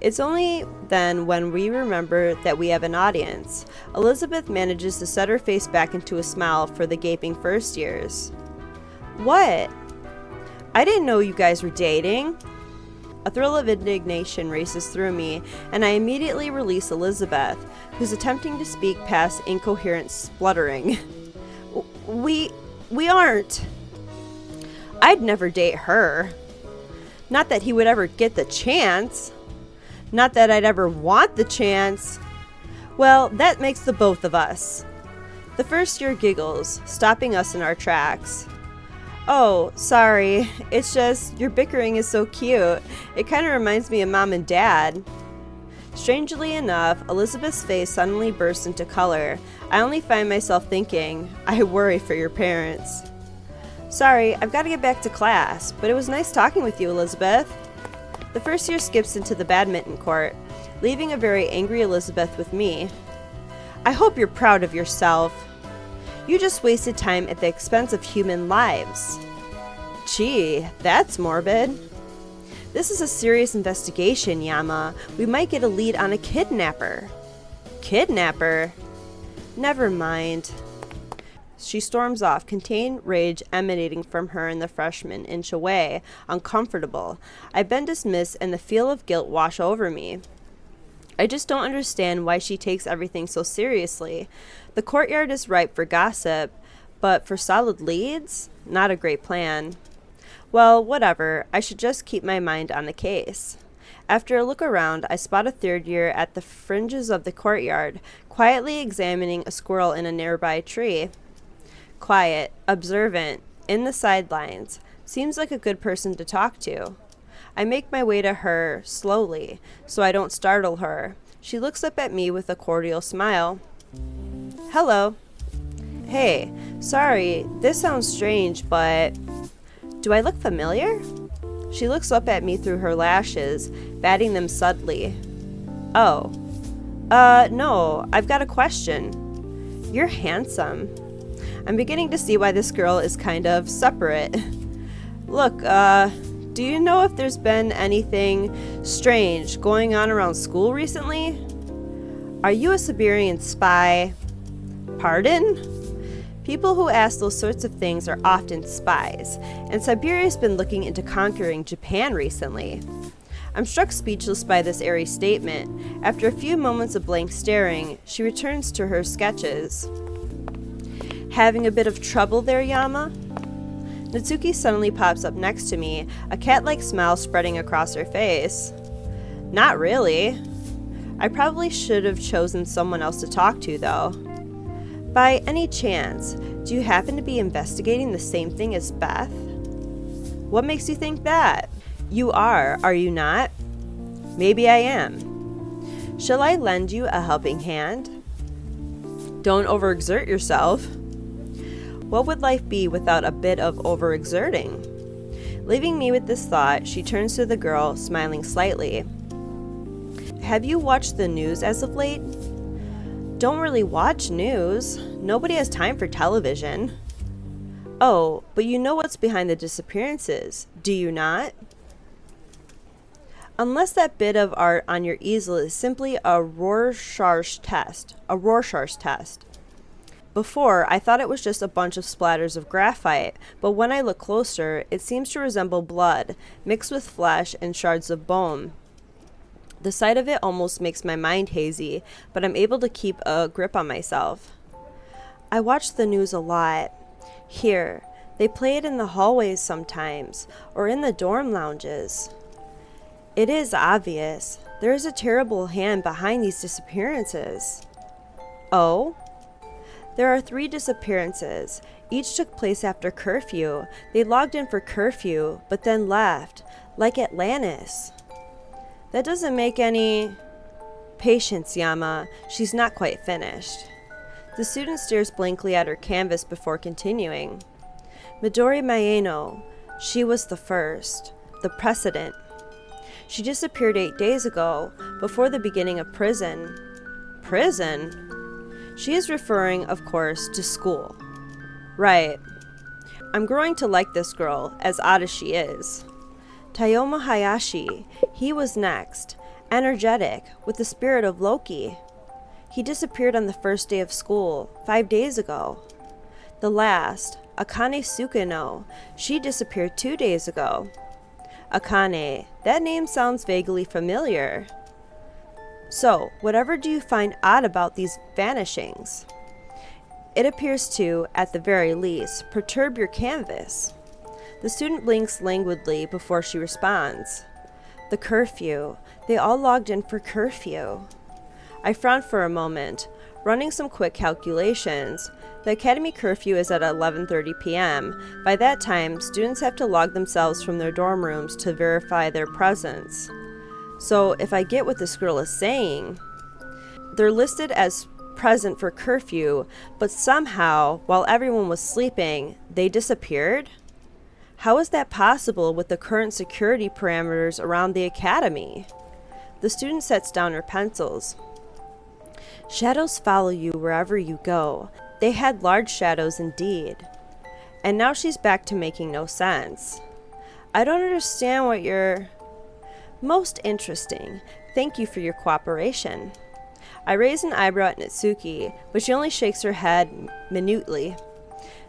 It's only then when we remember that we have an audience. Elizabeth manages to set her face back into a smile for the gaping first years. What? I didn't know you guys were dating. A thrill of indignation races through me, and I immediately release Elizabeth, who's attempting to speak past incoherent spluttering. We aren't. I'd never date her. Not that he would ever get the chance. Not that I'd ever want the chance. Well, that makes the both of us. The first year giggles, stopping us in our tracks. Oh, sorry. It's just, your bickering is so cute. It kind of reminds me of Mom and Dad. Strangely enough, Elizabeth's face suddenly bursts into color. I only find myself thinking, I worry for your parents. Sorry, I've got to get back to class, but it was nice talking with you, Elizabeth. The first year skips into the badminton court, leaving a very angry Elizabeth with me. I hope you're proud of yourself. You just wasted time at the expense of human lives. Gee, that's morbid. This is a serious investigation, Yama. We might get a lead on a kidnapper. Kidnapper? Never mind. She storms off, contained rage emanating from her and the freshman inch away, uncomfortable. I've been dismissed and the feel of guilt wash over me. I just don't understand why she takes everything so seriously. The courtyard is ripe for gossip, but for solid leads? Not a great plan. Well, whatever. I should just keep my mind on the case. After a look around, I spot a third year at the fringes of the courtyard, quietly examining a squirrel in a nearby tree. Quiet, observant, in the sidelines. Seems like a good person to talk to. I make my way to her, slowly, so I don't startle her. She looks up at me with a cordial smile. Hello. Hey, sorry, this sounds strange, but... Do I look familiar? She looks up at me through her lashes, batting them subtly. Oh. No, I've got a question. You're handsome. I'm beginning to see why this girl is kind of separate. Look, do you know if there's been anything strange going on around school recently? Are you a Siberian spy? Pardon? People who ask those sorts of things are often spies, and Siberia's been looking into conquering Japan recently. I'm struck speechless by this airy statement. After a few moments of blank staring, she returns to her sketches. Having a bit of trouble there, Yama? Natsuki suddenly pops up next to me, a cat-like smile spreading across her face. Not really. I probably should have chosen someone else to talk to, though. By any chance, do you happen to be investigating the same thing as Beth? What makes you think that? You are you not? Maybe I am. Shall I lend you a helping hand? Don't overexert yourself. What would life be without a bit of overexerting? Leaving me with this thought, she turns to the girl, smiling slightly. Have you watched the news as of late? Don't really watch news. Nobody has time for television. Oh, but you know what's behind the disappearances, do you not? Unless that bit of art on your easel is simply a Rorschach test. Before, I thought it was just a bunch of splatters of graphite, but when I look closer, it seems to resemble blood, mixed with flesh and shards of bone. The sight of it almost makes my mind hazy, but I'm able to keep a grip on myself. I watch the news a lot. Here, they play it in the hallways sometimes, or in the dorm lounges. It is obvious. There is a terrible hand behind these disappearances. Oh? There are 3 disappearances. Each took place after curfew. They logged in for curfew, but then left, like Atlantis. That doesn't make any... Patience, Yama. She's not quite finished. The student stares blankly at her canvas before continuing. Midori Maeno. She was the first. The precedent. She disappeared 8 days ago, before the beginning of prison. Prison? She is referring, of course, to school. Right. I'm growing to like this girl, as odd as she is. Tayoma Hayashi, he was next, energetic, with the spirit of Loki. He disappeared on the first day of school, 5 days ago. The last, Akane Sukino, she disappeared 2 days ago. Akane, that name sounds vaguely familiar. So, whatever do you find odd about these vanishings? It appears to, at the very least, perturb your canvas. The student blinks languidly before she responds. The curfew. They all logged in for curfew. I frown for a moment, running some quick calculations. The academy curfew is at 11:30 p.m. By that time, students have to log themselves from their dorm rooms to verify their presence. So, if I get what this girl is saying, they're listed as present for curfew, but somehow, while everyone was sleeping, they disappeared? How is that possible with the current security parameters around the academy? The student sets down her pencils. Shadows follow you wherever you go. They had large shadows indeed. And now she's back to making no sense. I don't understand what you're... Most interesting. Thank you for your cooperation. I raise an eyebrow at Natsuki, but she only shakes her head minutely.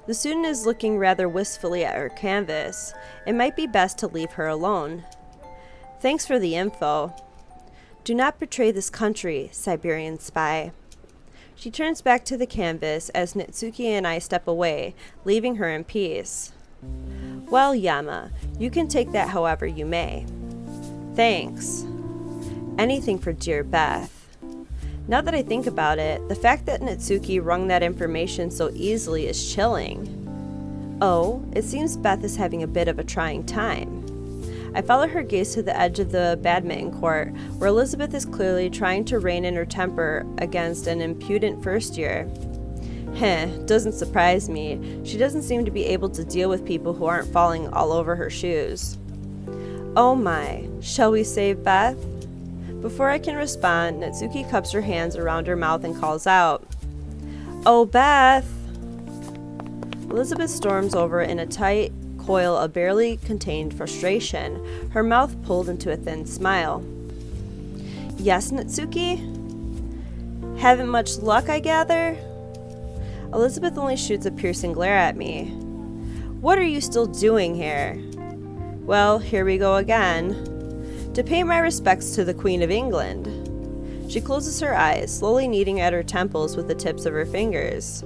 The student is looking rather wistfully at her canvas. It might be best to leave her alone. Thanks for the info. Do not betray this country, Siberian spy. She turns back to the canvas as Natsuki and I step away, leaving her in peace. Well, Yama, you can take that however you may. Thanks. Anything for dear Beth. Now that I think about it, the fact that Natsuki wrung that information so easily is chilling. Oh, it seems Beth is having a bit of a trying time. I follow her gaze to the edge of the badminton court, where Elizabeth is clearly trying to rein in her temper against an impudent first year. Doesn't surprise me. She doesn't seem to be able to deal with people who aren't falling all over her shoes. Oh my, shall we save Beth? Before I can respond, Natsuki cups her hands around her mouth and calls out, Oh, Beth! Elizabeth storms over in a tight coil of barely contained frustration, her mouth pulled into a thin smile. Yes, Natsuki? Haven't much luck, I gather? Elizabeth only shoots a piercing glare at me. What are you still doing here? Well, here we go again. to pay my respects to the Queen of England. She closes her eyes, slowly kneading at her temples with the tips of her fingers.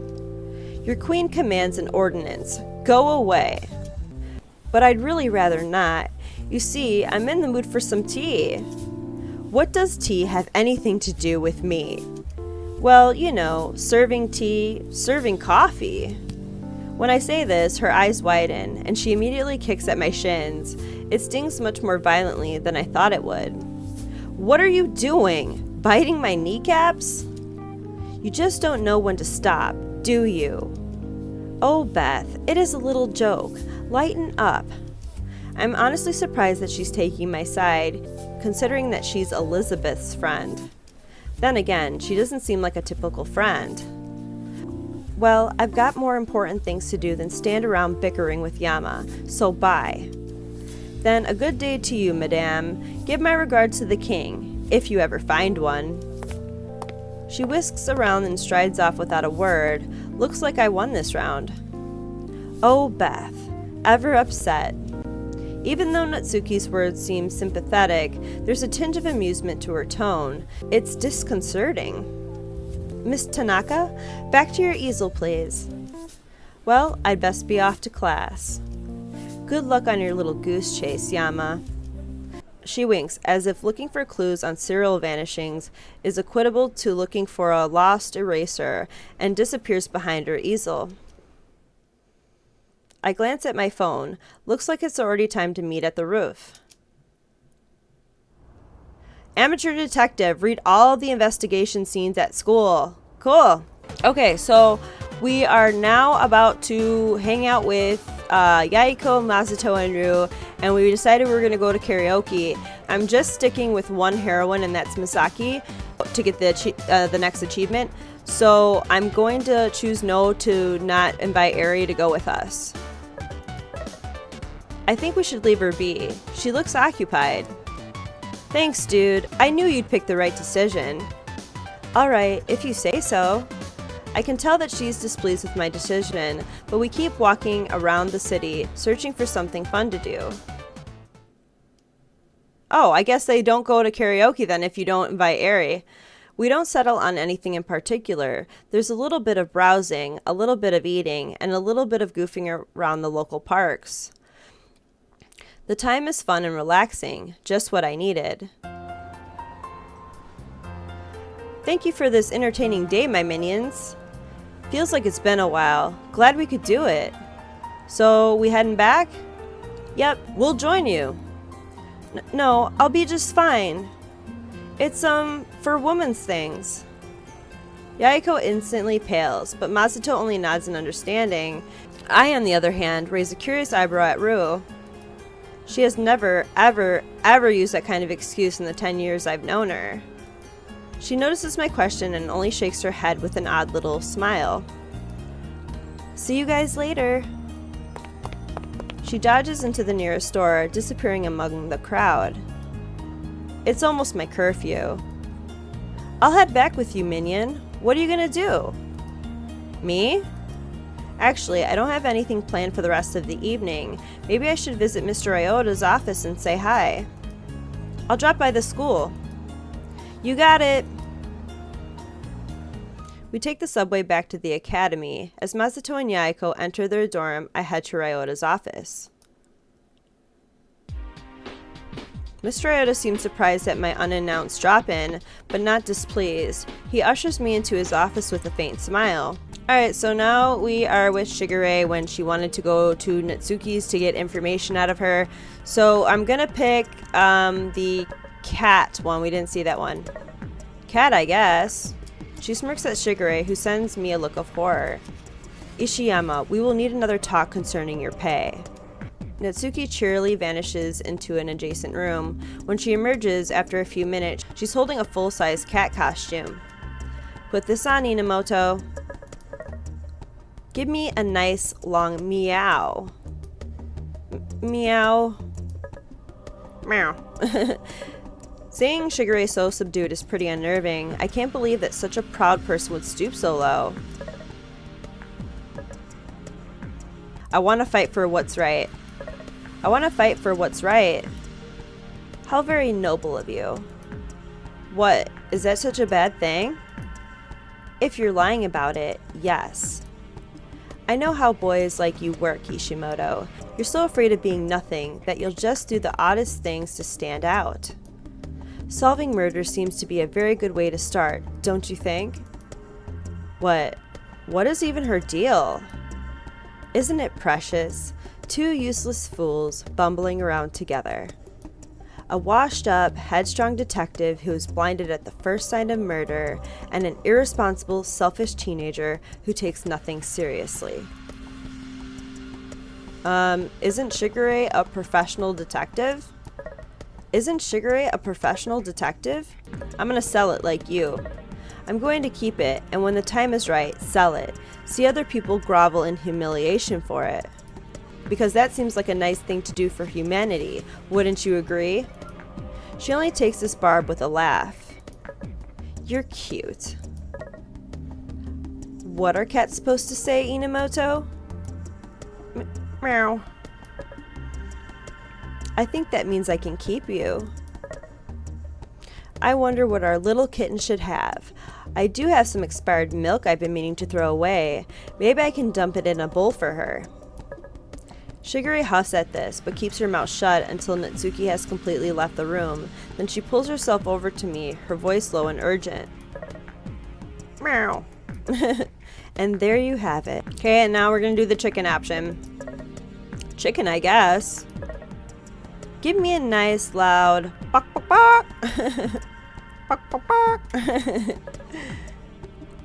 Your queen commands an ordinance. Go away. But I'd really rather not. You see, I'm in the mood for some tea. What does tea have anything to do with me? Well, you know, serving tea, serving coffee. When I say this, her eyes widen, and she immediately kicks at my shins. It stings much more violently than I thought it would. What are you doing? Biting my kneecaps? You just don't know when to stop, do you? Oh, Beth, it is a little joke. Lighten up. I'm honestly surprised that she's taking my side, considering that she's Elizabeth's friend. Then again, she doesn't seem like a typical friend. Well, I've got more important things to do than stand around bickering with Yama, so bye. Then a good day to you, madame. Give my regards to the king, if you ever find one. She whisks around and strides off without a word. Looks like I won this round. Oh, Beth, ever upset. Even though Natsuki's words seem sympathetic, there's a tinge of amusement to her tone. It's disconcerting. Miss Tanaka, back to your easel, please. Well, I'd best be off to class. Good luck on your little goose chase, Yama. She winks, as if looking for clues on serial vanishings is equitable to looking for a lost eraser, and disappears behind her easel. I glance at my phone. Looks like it's already time to meet at the roof. Amateur detective, read all the investigation scenes at school. Cool. Okay, so we are now about to hang out with Yaiko, Masato, and Ryu, and we decided we were going to go to karaoke. I'm just sticking with one heroine, and that's Misaki, to get the next achievement. So I'm going to choose no to not invite Eri to go with us. I think we should leave her be. She looks occupied. Thanks, dude. I knew you'd pick the right decision. Alright, if you say so. I can tell that she's displeased with my decision, but we keep walking around the city, searching for something fun to do. Oh, I guess they don't go to karaoke then if you don't invite Eri. We don't settle on anything in particular. There's a little bit of browsing, a little bit of eating, and a little bit of goofing around the local parks. The time is fun and relaxing, just what I needed. Thank you for this entertaining day, my minions. Feels like it's been a while. Glad we could do it. So, we heading back? Yep, we'll join you. No, I'll be just fine. It's, for women's things. Yaiko instantly pales, but Masato only nods in understanding. I, on the other hand, raise a curious eyebrow at Ryu. She has never, ever, ever used that kind of excuse in the 10 years I've known her. She notices my question and only shakes her head with an odd little smile. See you guys later. She dodges into the nearest door, disappearing among the crowd. It's almost my curfew. I'll head back with you, minion. What are you gonna do? Me? Actually, I don't have anything planned for the rest of the evening. Maybe I should visit Mr. Iota's office and say hi. I'll drop by the school. You got it. We take the subway back to the academy. As Masato and Yaiko enter their dorm, I head to Ryota's office. Mr. Iota seems surprised at my unannounced drop-in, but not displeased. He ushers me into his office with a faint smile. Alright, so now we are with Shigure when she wanted to go to Natsuki's to get information out of her. So I'm gonna pick the cat one. We didn't see that one. Cat, I guess. She smirks at Shigure, who sends me a look of horror. Ishiyama, we will need another talk concerning your pay. Natsuki cheerily vanishes into an adjacent room. When she emerges after a few minutes, she's holding a full-size cat costume. Put this on, Inamoto. Give me a nice long meow. Meow. Meow. Seeing Shigure so subdued is pretty unnerving. I can't believe that such a proud person would stoop so low. I want to fight for what's right. I want to fight for what's right. How very noble of you. What, is that such a bad thing? If you're lying about it, yes. I know how boys like you work, Ishimoto. You're so afraid of being nothing that you'll just do the oddest things to stand out. Solving murder seems to be a very good way to start, don't you think? What is even her deal? Isn't it precious? Two useless fools bumbling around together. A washed-up, headstrong detective who is blinded at the first sign of murder, and an irresponsible, selfish teenager who takes nothing seriously. Isn't Shigure a professional detective? Isn't Shigure a professional detective? I'm gonna sell it like you. I'm going to keep it, and when the time is right, sell it. See other people grovel in humiliation for it. Because that seems like a nice thing to do for humanity, wouldn't you agree? She only takes this barb with a laugh. You're cute. What are cats supposed to say, Inamoto? Meow. I think that means I can keep you. I wonder what our little kitten should have. I do have some expired milk I've been meaning to throw away. Maybe I can dump it in a bowl for her. Shigure huffs at this, but keeps her mouth shut until Natsuki has completely left the room. Then she pulls herself over to me, her voice low and urgent. Meow. And there you have it. Okay, and now we're gonna do the chicken option. Chicken, I guess. Give me a nice loud bok bok bok. Bok bok bok.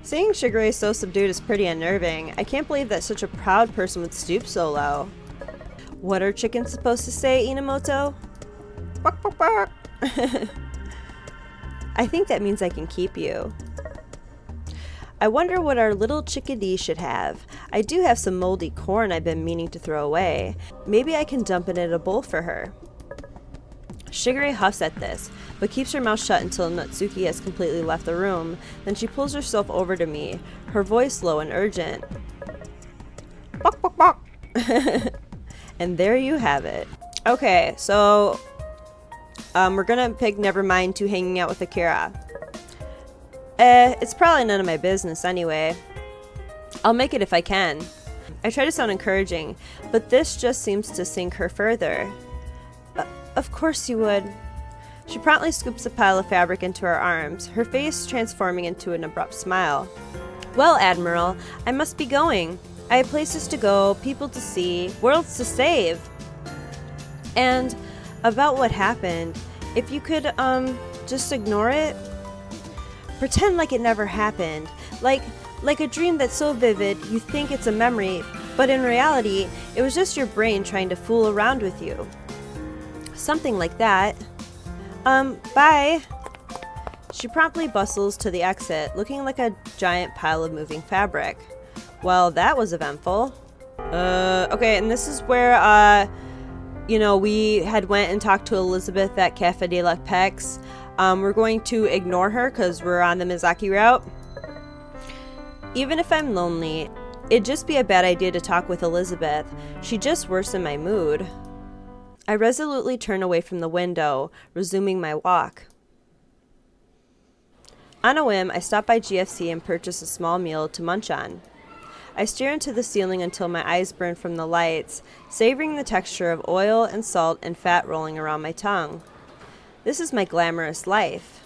Seeing Shigure so subdued is pretty unnerving. I can't believe that such a proud person would stoop so low. What are chickens supposed to say, Inamoto? Bok bok bok. I think that means I can keep you. I wonder what our little chickadee should have. I do have some moldy corn I've been meaning to throw away. Maybe I can dump it in a bowl for her. Shigure huffs at this, but keeps her mouth shut until Natsuki has completely left the room. Then she pulls herself over to me, her voice low and urgent. Bok bok bok. And there you have it. Okay, so we're gonna pick Nevermind to hanging out with Akira. It's probably none of my business anyway. I'll make it if I can. I try to sound encouraging, but this just seems to sink her further. Of course you would. She promptly scoops a pile of fabric into her arms, her face transforming into an abrupt smile. Well, Admiral, I must be going. I have places to go, people to see, worlds to save. And about what happened, if you could, just ignore it. Pretend like it never happened. Like a dream that's so vivid you think it's a memory, but in reality, it was just your brain trying to fool around with you. Something like that. Bye. She promptly bustles to the exit, looking like a giant pile of moving fabric. Well, that was eventful. Okay, and this is where, we had went and talked to Elizabeth at Cafe de la Pex. We're going to ignore her because we're on the Mizaki route. Even if I'm lonely, it'd just be a bad idea to talk with Elizabeth. She'd just worsen my mood. I resolutely turn away from the window, resuming my walk. On a whim, I stop by GFC and purchase a small meal to munch on. I stare into the ceiling until my eyes burn from the lights, savoring the texture of oil and salt and fat rolling around my tongue. This is my glamorous life.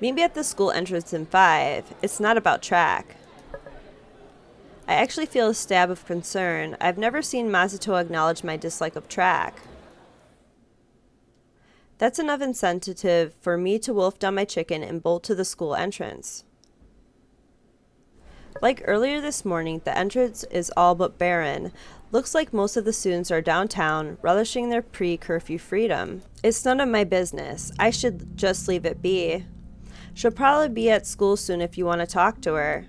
Maybe at the school entrance in 5, it's not about track. I actually feel a stab of concern. I've never seen Masato acknowledge my dislike of track. That's enough incentive for me to wolf down my chicken and bolt to the school entrance. Like earlier this morning, the entrance is all but barren. Looks like most of the students are downtown, relishing their pre-curfew freedom. It's none of my business. I should just leave it be. She'll probably be at school soon if you want to talk to her.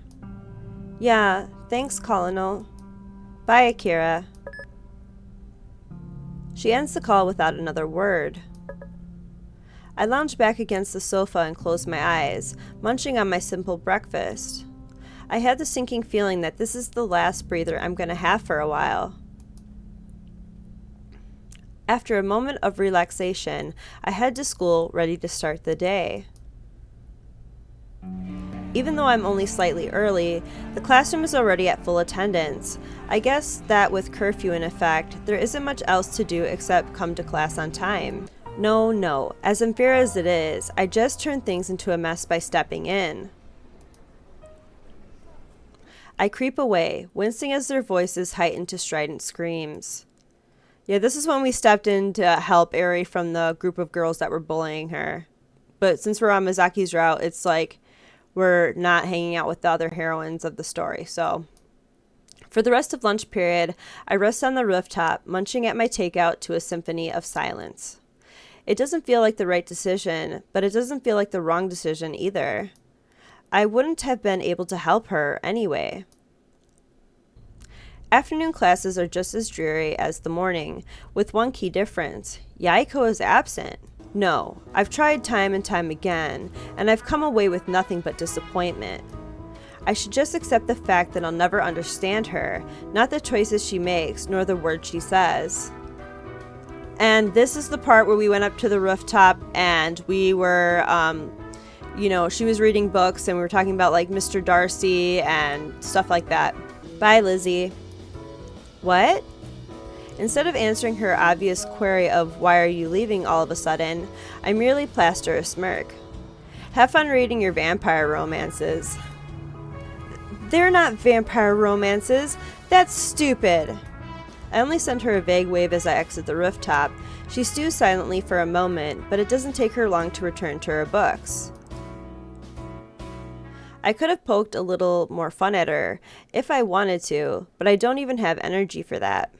Yeah, thanks, Colonel. Bye, Akira. She ends the call without another word. I lounge back against the sofa and close my eyes, munching on my simple breakfast. I had the sinking feeling that this is the last breather I'm going to have for a while. After a moment of relaxation, I head to school ready to start the day. Even though I'm only slightly early, the classroom is already at full attendance. I guess that with curfew in effect, there isn't much else to do except come to class on time. No, as unfair as it is, I just turned things into a mess by stepping in. I creep away, wincing as their voices heighten to strident screams. Yeah, this is when we stepped in to help Eri from the group of girls that were bullying her. But since we're on Mizaki's route, it's like we're not hanging out with the other heroines of the story. So for the rest of lunch period, I rest on the rooftop, munching at my takeout to a symphony of silence. It doesn't feel like the right decision, but it doesn't feel like the wrong decision either. I wouldn't have been able to help her anyway. Afternoon classes are just as dreary as the morning, with one key difference. Yaiko is absent. No, I've tried time and time again, and I've come away with nothing but disappointment. I should just accept the fact that I'll never understand her, not the choices she makes, nor the words she says. And this is the part where we went up to the rooftop and we were, she was reading books and we were talking about like Mr. Darcy and stuff like that. Bye, Lizzie. What? Instead of answering her obvious query of why are you leaving all of a sudden, I merely plaster a smirk. Have fun reading your vampire romances. They're not vampire romances. That's stupid. I only send her a vague wave as I exit the rooftop. She stews silently for a moment, but it doesn't take her long to return to her books. I could have poked a little more fun at her if I wanted to, but I don't even have energy for that.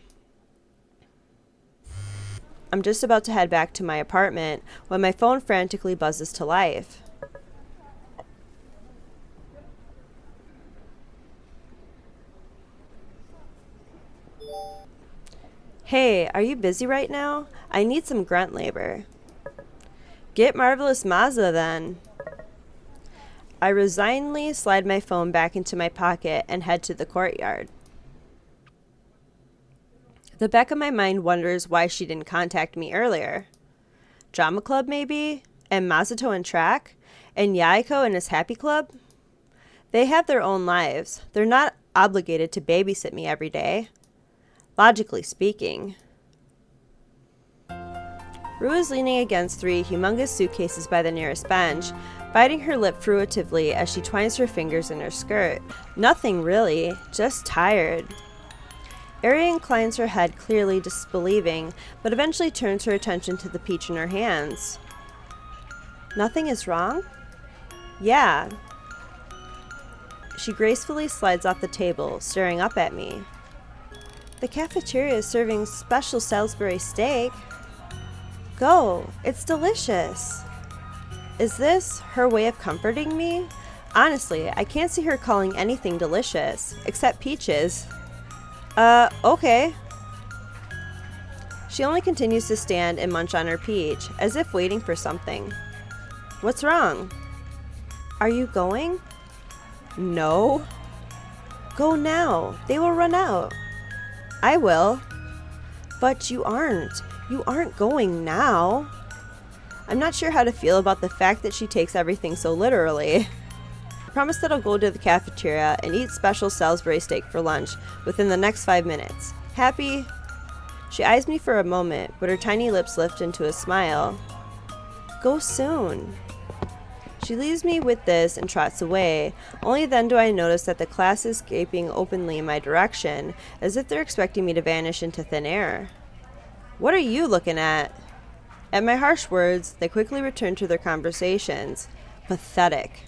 I'm just about to head back to my apartment when my phone frantically buzzes to life. Hey, are you busy right now? I need some grunt labor. Get Marvelous Mazda then. I resignedly slide my phone back into my pocket and head to the courtyard. The back of my mind wonders why she didn't contact me earlier. Drama club maybe? And Masato and track? And Yaiko and his happy club? They have their own lives. They're not obligated to babysit me every day. Logically speaking. Rue is leaning against 3 humongous suitcases by the nearest bench, biting her lip fruitively as she twines her fingers in her skirt. Nothing really, just tired. Eri inclines her head, clearly disbelieving, but eventually turns her attention to the peach in her hands. Nothing is wrong? Yeah. She gracefully slides off the table, staring up at me. The cafeteria is serving special Salisbury steak. Go, it's delicious. Is this her way of comforting me? Honestly, I can't see her calling anything delicious, except peaches. Okay. She only continues to stand and munch on her peach, as if waiting for something. What's wrong? Are you going? No. Go now. They will run out. I will. But you aren't. You aren't going now. I'm not sure how to feel about the fact that she takes everything so literally. I promise that I'll go to the cafeteria and eat special Salisbury steak for lunch within the next 5 minutes. Happy? She eyes me for a moment, but her tiny lips lift into a smile. Go soon. She leaves me with this and trots away. Only then do I notice that the class is gaping openly in my direction, as if they're expecting me to vanish into thin air. What are you looking at? At my harsh words, they quickly return to their conversations. Pathetic.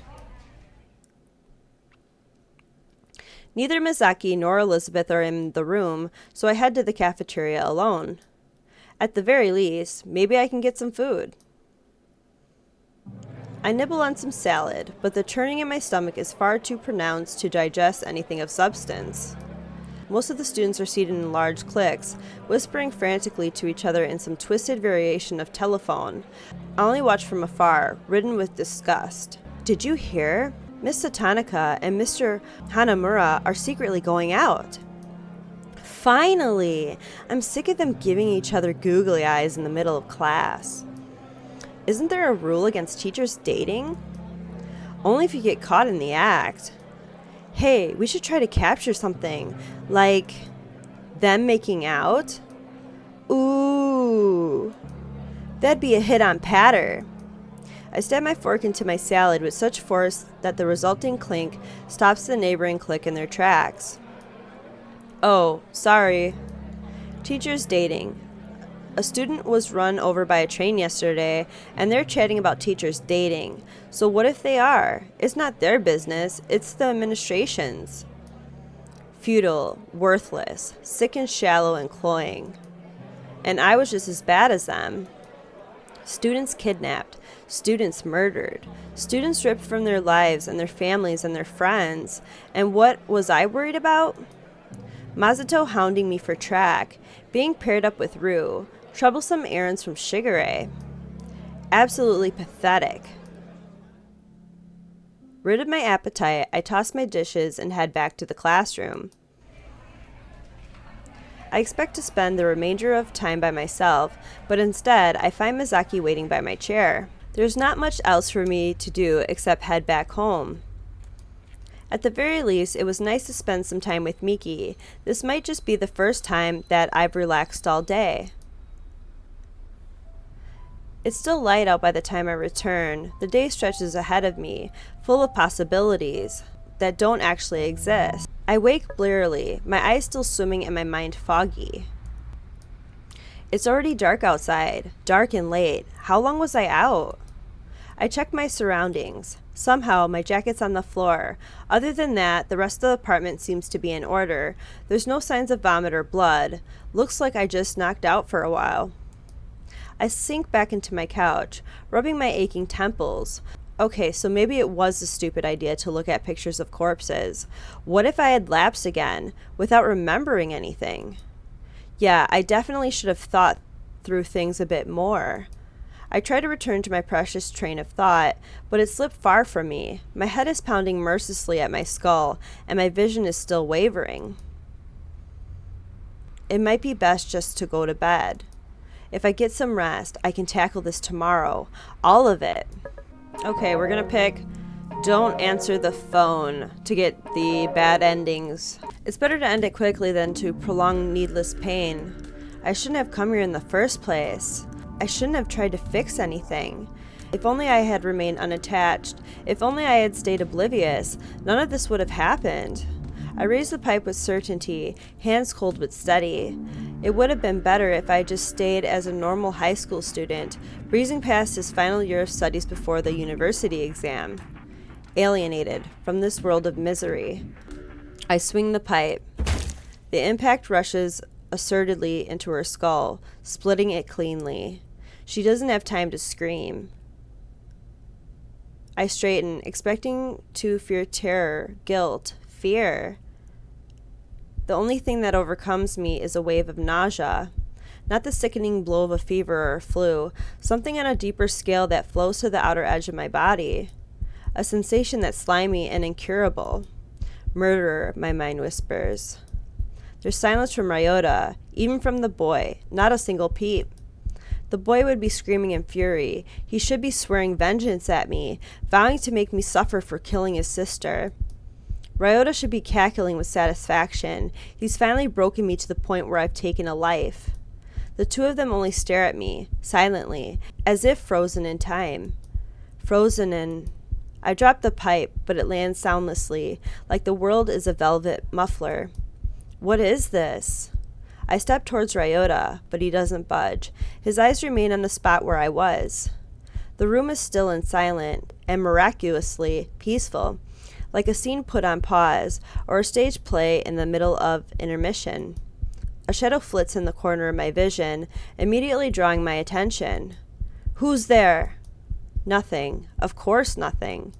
Neither Mizaki nor Elizabeth are in the room, so I head to the cafeteria alone. At the very least, maybe I can get some food. I nibble on some salad, but the churning in my stomach is far too pronounced to digest anything of substance. Most of the students are seated in large cliques, whispering frantically to each other in some twisted variation of telephone. I only watch from afar, ridden with disgust. Did you hear? Miss Satanaka and Mr. Hanamura are secretly going out. Finally! I'm sick of them giving each other googly eyes in the middle of class. Isn't there a rule against teachers dating? Only if you get caught in the act. Hey, we should try to capture something, like them making out? Ooh, that'd be a hit on patter. I stab my fork into my salad with such force that the resulting clink stops the neighboring click in their tracks. Oh, sorry. Teachers dating. A student was run over by a train yesterday, and they're chatting about teachers dating. So what if they are? It's not their business, it's the administration's. Futile, worthless, sick and shallow and cloying. And I was just as bad as them. Students kidnapped, students murdered, students ripped from their lives and their families and their friends. And what was I worried about? Masato hounding me for track, being paired up with Rue, troublesome errands from Shigure. Absolutely pathetic. Rid of my appetite, I toss my dishes and head back to the classroom. I expect to spend the remainder of time by myself, but instead I find Mizaki waiting by my chair. There's not much else for me to do except head back home. At the very least, it was nice to spend some time with Miki. This might just be the first time that I've relaxed all day. It's still light out by the time I return. The day stretches ahead of me, full of possibilities that don't actually exist. I wake blearily, my eyes still swimming and my mind foggy. It's already dark outside, dark and late. How long was I out? I check my surroundings. Somehow, my jacket's on the floor. Other than that, the rest of the apartment seems to be in order. There's no signs of vomit or blood. Looks like I just knocked out for a while. I sink back into my couch, rubbing my aching temples. Okay, so maybe it was a stupid idea to look at pictures of corpses. What if I had lapsed again, without remembering anything? Yeah, I definitely should have thought through things a bit more. I try to return to my precious train of thought, but it slipped far from me. My head is pounding mercilessly at my skull, and my vision is still wavering. It might be best just to go to bed. If I get some rest, I can tackle this tomorrow. All of it. Okay, we're gonna pick don't answer the phone to get the bad endings. It's better to end it quickly than to prolong needless pain. I shouldn't have come here in the first place. I shouldn't have tried to fix anything. If only I had remained unattached. If only I had stayed oblivious. None of this would have happened. I raised the pipe with certainty, hands cold but steady. It would have been better if I had just stayed as a normal high school student, breezing past his final year of studies before the university exam. Alienated from this world of misery. I swing the pipe. The impact rushes assertedly into her skull, splitting it cleanly. She doesn't have time to scream. I straighten, expecting to fear terror, guilt, fear. The only thing that overcomes me is a wave of nausea. Not the sickening blow of a fever or a flu, something on a deeper scale that flows to the outer edge of my body. A sensation that's slimy and incurable. Murderer, my mind whispers. There's silence from Ryota, even from the boy, not a single peep. The boy would be screaming in fury. He should be swearing vengeance at me, vowing to make me suffer for killing his sister. Ryota should be cackling with satisfaction. He's finally broken me to the point where I've taken a life. The two of them only stare at me, silently, as if frozen in time. Frozen in... I drop the pipe, but it lands soundlessly, like the world is a velvet muffler. What is this? I step towards Ryota, but he doesn't budge. His eyes remain on the spot where I was. The room is still and silent, and miraculously peaceful, like a scene put on pause, or a stage play in the middle of intermission. A shadow flits in the corner of my vision, immediately drawing my attention. Who's there? Nothing. Of course nothing.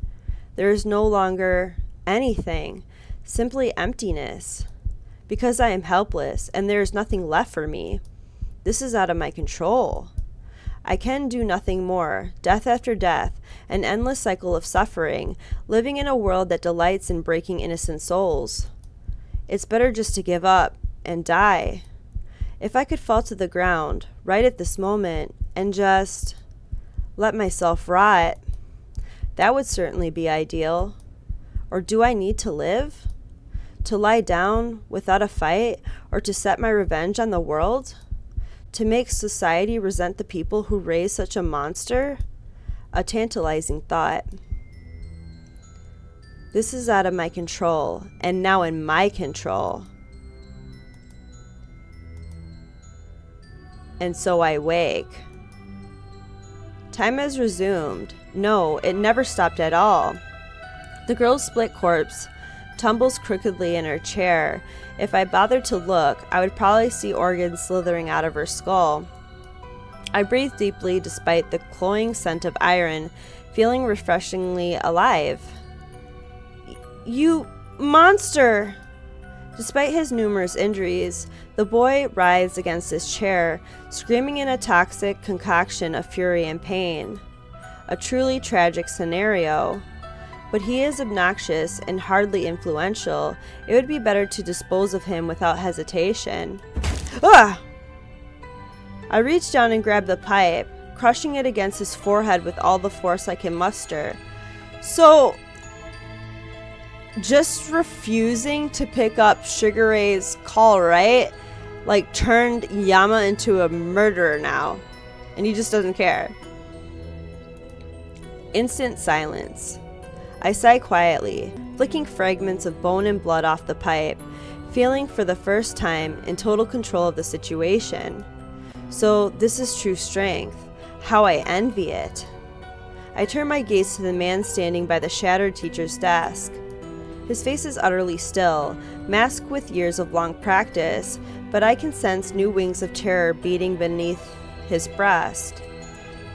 There is no longer anything, simply emptiness. Because I am helpless, and there is nothing left for me. This is out of my control. I can do nothing more. Death after death, an endless cycle of suffering, living in a world that delights in breaking innocent souls. It's better just to give up and die. If I could fall to the ground right at this moment and just let myself rot, that would certainly be ideal. Or do I need to live? To lie down without a fight, or to set my revenge on the world? To make society resent the people who raised such a monster? A tantalizing thought. This is out of my control, and now in my control. And so I wake. Time has resumed. No, it never stopped at all. The girl's split corpse tumbles crookedly in her chair. If I bothered to look, I would probably see organs slithering out of her skull. I breathe deeply despite the cloying scent of iron, feeling refreshingly alive. You monster! Despite his numerous injuries, the boy writhes against his chair, screaming in a toxic concoction of fury and pain. A truly tragic scenario. But he is obnoxious and hardly influential. It would be better to dispose of him without hesitation. Ugh! I reach down and grab the pipe, crushing it against his forehead with all the force I can muster. So, just refusing to pick up Sugar Ray's call, right? Like, turned Yama into a murderer now. And he just doesn't care. Instant silence. I sigh quietly, flicking fragments of bone and blood off the pipe, feeling for the first time in total control of the situation. So this is true strength. How I envy it. I turn my gaze to the man standing by the shattered teacher's desk. His face is utterly still, masked with years of long practice, but I can sense new wings of terror beating beneath his breast.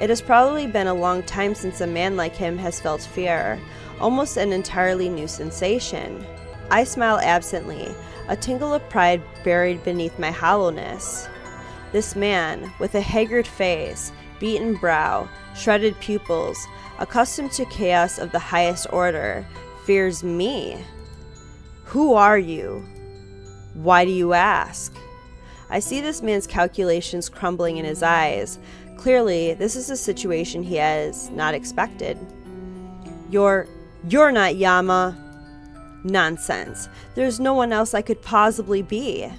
It has probably been a long time since a man like him has felt fear, almost an entirely new sensation. I smile absently, a tingle of pride buried beneath my hollowness. This man, with a haggard face, beaten brow, shredded pupils, accustomed to chaos of the highest order, fears me. Who are you? Why do you ask? I see this man's calculations crumbling in his eyes. Clearly, this is a situation he has not expected. You're not Yama. Nonsense. There's no one else I could possibly be.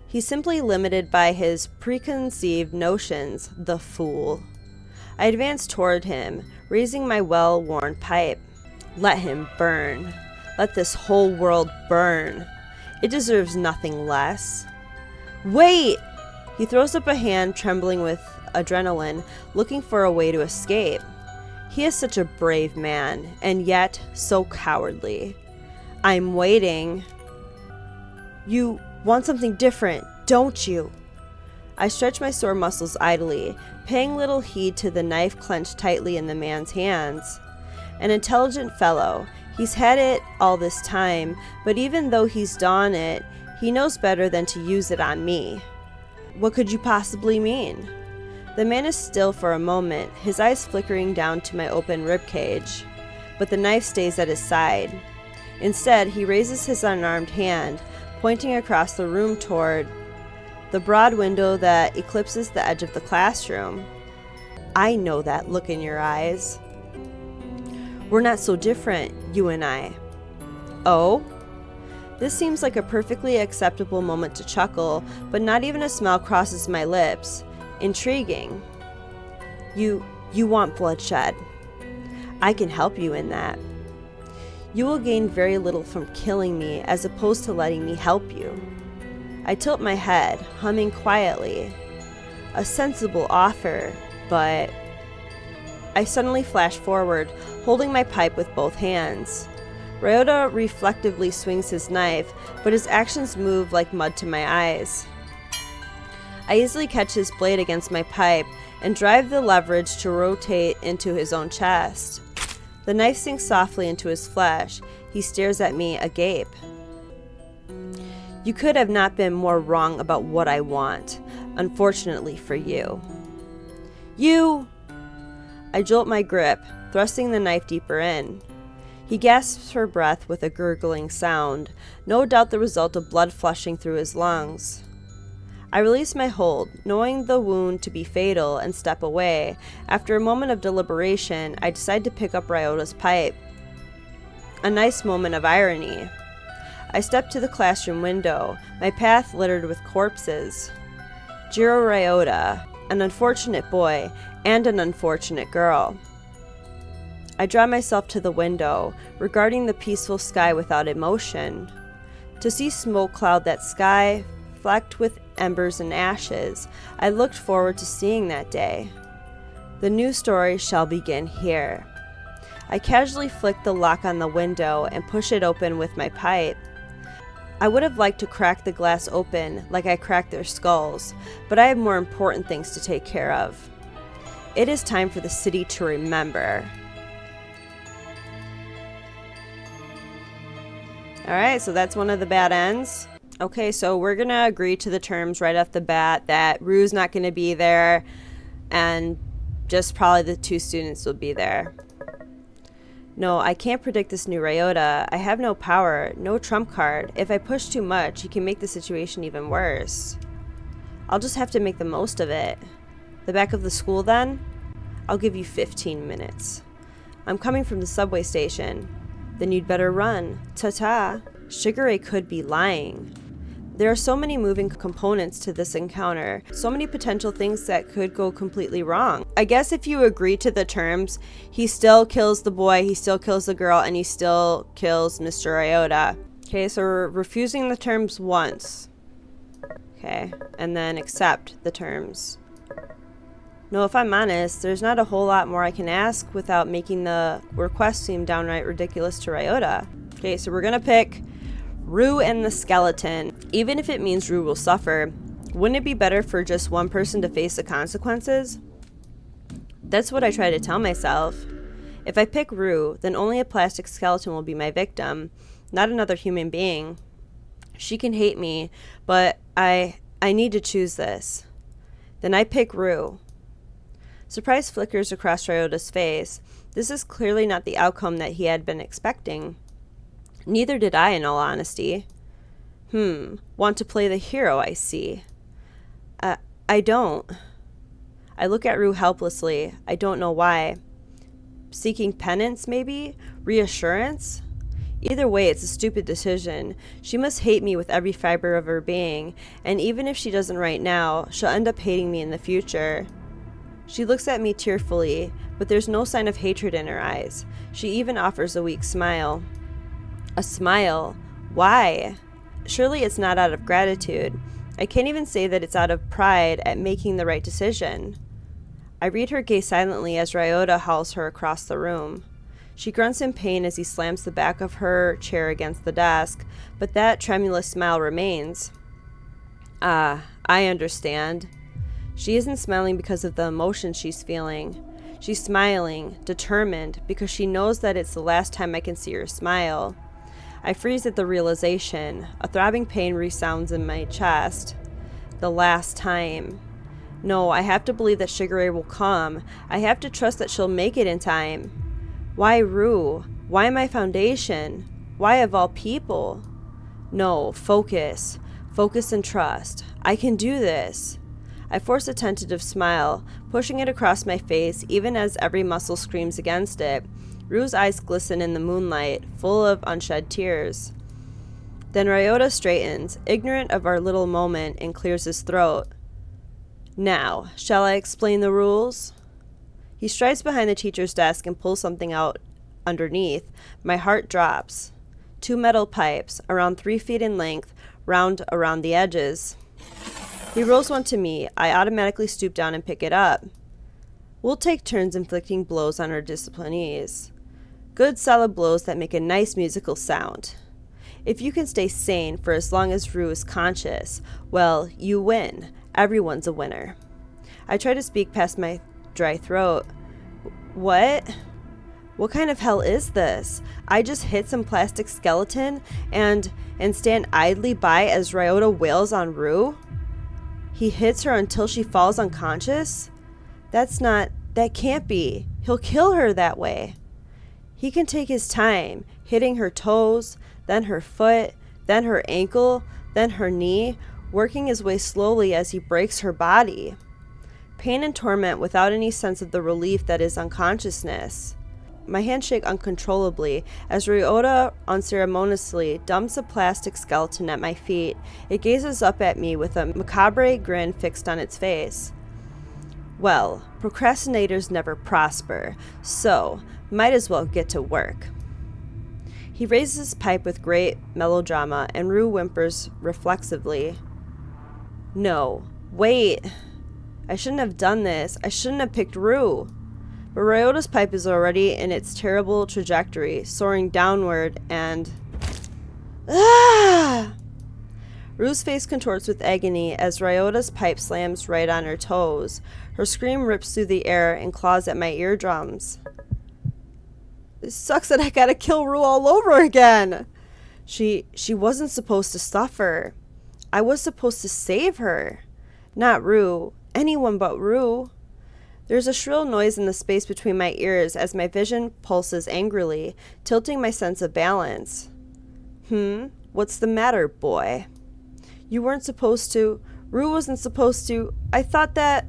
He's simply limited by his preconceived notions, the fool. I advance toward him, raising my well-worn pipe. Let him burn. Let this whole world burn. It deserves nothing less. Wait! He throws up a hand, trembling with adrenaline, looking for a way to escape. He is such a brave man, and yet so cowardly. I'm waiting. You want something different, don't you? I stretch my sore muscles idly, paying little heed to the knife clenched tightly in the man's hands. An intelligent fellow. He's had it all this time, but even though he's donned it, he knows better than to use it on me. What could you possibly mean? The man is still for a moment, his eyes flickering down to my open ribcage, but the knife stays at his side. Instead, he raises his unarmed hand, pointing across the room toward the broad window that eclipses the edge of the classroom. I know that look in your eyes. We're not so different, you and I. Oh? This seems like a perfectly acceptable moment to chuckle, but not even a smile crosses my lips. Intriguing. You want bloodshed. I can help you in that. You will gain very little from killing me as opposed to letting me help you. I tilt my head, humming quietly. A sensible offer, but... I suddenly flash forward, holding my pipe with both hands. Ryota reflectively swings his knife, but his actions move like mud to my eyes. I easily catch his blade against my pipe and drive the leverage to rotate into his own chest. The knife sinks softly into his flesh. He stares at me agape. You could have not been more wrong about what I want, unfortunately for you. You! I jolt my grip, thrusting the knife deeper in. He gasps for breath with a gurgling sound, no doubt the result of blood flushing through his lungs. I release my hold, knowing the wound to be fatal, and step away. After a moment of deliberation, I decide to pick up Ryota's pipe. A nice moment of irony. I step to the classroom window, my path littered with corpses. Jiro Ryota, an unfortunate boy, and an unfortunate girl. I draw myself to the window, regarding the peaceful sky without emotion. To see smoke cloud that sky, flecked with embers and ashes, I looked forward to seeing that day. The new story shall begin here. I casually flick the lock on the window and push it open with my pipe. I would have liked to crack the glass open like I cracked their skulls, but I have more important things to take care of. It is time for the city to remember. Alright, so that's one of the bad ends. Okay, so we're going to agree to the terms right off the bat that Rue's not going to be there, and just probably the two students will be there. No, I can't predict this new Ryota. I have no power, no trump card. If I push too much, he can make the situation even worse. I'll just have to make the most of it. The back of the school, then? I'll give you 15 minutes. I'm coming from the subway station. Then you'd better run. Ta-ta. Shigure could be lying. There are so many moving components to this encounter, so many potential things that could go completely wrong. I guess if you agree to the terms, he still kills the boy, he still kills the girl, and he still kills Mr. Ryota. Okay, so we're refusing the terms once. Okay, and then accept the terms. No, if I'm honest, there's not a whole lot more I can ask without making the request seem downright ridiculous to Ryota. Okay, so we're gonna pick Rue and the skeleton. Even if it means Rue will suffer, wouldn't it be better for just one person to face the consequences? That's what I try to tell myself. If I pick Rue, then only a plastic skeleton will be my victim, not another human being. She can hate me, but I need to choose this. Then I pick Rue. Surprise flickers across Ryota's face. This is clearly not the outcome that he had been expecting. Neither did I, in all honesty. Want to play the hero, I see. I don't. I look at Rue helplessly. I don't know why. Seeking penance, maybe? Reassurance? Either way, it's a stupid decision. She must hate me with every fiber of her being, and even if she doesn't right now, she'll end up hating me in the future. She looks at me tearfully, but there's no sign of hatred in her eyes. She even offers a weak smile. A smile? Why? Surely it's not out of gratitude. I can't even say that it's out of pride at making the right decision. I read her gaze silently as Ryota hauls her across the room. She grunts in pain as he slams the back of her chair against the desk, but that tremulous smile remains. Ah, I understand. She isn't smiling because of the emotion she's feeling. She's smiling, determined, because she knows that it's the last time I can see her smile. I freeze at the realization. A throbbing pain resounds in my chest. The last time. No, I have to believe that Shigure will come. I have to trust that she'll make it in time. Why Rue? Why my foundation? Why of all people? No, focus. Focus and trust. I can do this. I force a tentative smile, pushing it across my face even as every muscle screams against it. Rue's eyes glisten in the moonlight, full of unshed tears. Then Ryota straightens, ignorant of our little moment, and clears his throat. Now, shall I explain the rules? He strides behind the teacher's desk and pulls something out underneath. My heart drops. 2 metal pipes, around 3 feet in length, round around the edges. He rolls one to me. I automatically stoop down and pick it up. We'll take turns inflicting blows on our disciplinees. Good solid blows that make a nice musical sound. If you can stay sane for as long as Rue is conscious, well, you win. Everyone's a winner. I try to speak past my dry throat. What? What kind of hell is this? I just hit some plastic skeleton and stand idly by as Ryota wails on Rue? He hits her until she falls unconscious? That can't be. He'll kill her that way. He can take his time, hitting her toes, then her foot, then her ankle, then her knee, working his way slowly as he breaks her body. Pain and torment without any sense of the relief that is unconsciousness. My hands shake uncontrollably as Ryota unceremoniously dumps a plastic skeleton at my feet. It gazes up at me with a macabre grin fixed on its face. Well, procrastinators never prosper, so might as well get to work. He raises his pipe with great melodrama, and Rue whimpers reflexively. No, wait. I shouldn't have done this. I shouldn't have picked Rue. But Ryota's pipe is already in its terrible trajectory, soaring downward, and... Ah! Rue's face contorts with agony as Ryota's pipe slams right on her toes. Her scream rips through the air and claws at my eardrums. It sucks that I gotta kill Rue all over again. She wasn't supposed to suffer. I was supposed to save her. Not Rue. Anyone but Rue. There's a shrill noise in the space between my ears as my vision pulses angrily, tilting my sense of balance. What's the matter, boy? You weren't supposed to. Rue wasn't supposed to. I thought that...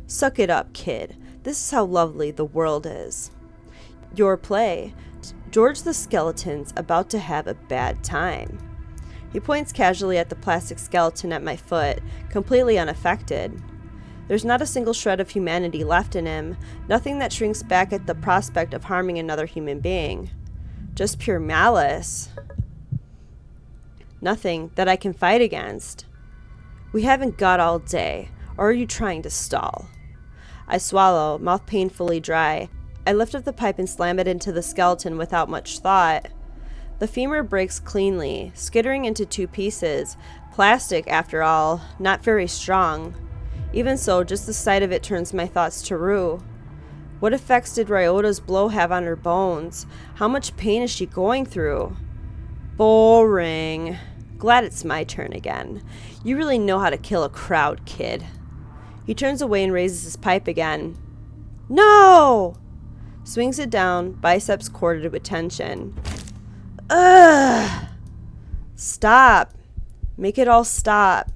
Suck it up, kid. This is how lovely the world is. Your play. George the Skeleton's about to have a bad time. He points casually at the plastic skeleton at my foot, completely unaffected. There's not a single shred of humanity left in him, nothing that shrinks back at the prospect of harming another human being. Just pure malice. Nothing that I can fight against. We haven't got all day, or are you trying to stall? I swallow, mouth painfully dry. I lift up the pipe and slam it into the skeleton without much thought. The femur breaks cleanly, skittering into two pieces. Plastic, after all, not very strong. Even so, just the sight of it turns my thoughts to Rue. What effects did Ryota's blow have on her bones? How much pain is she going through? Boring. Glad it's my turn again. You really know how to kill a crowd, kid. He turns away and raises his pipe again. No! Swings it down, biceps corded with tension. Ugh! Stop. Make it all stop.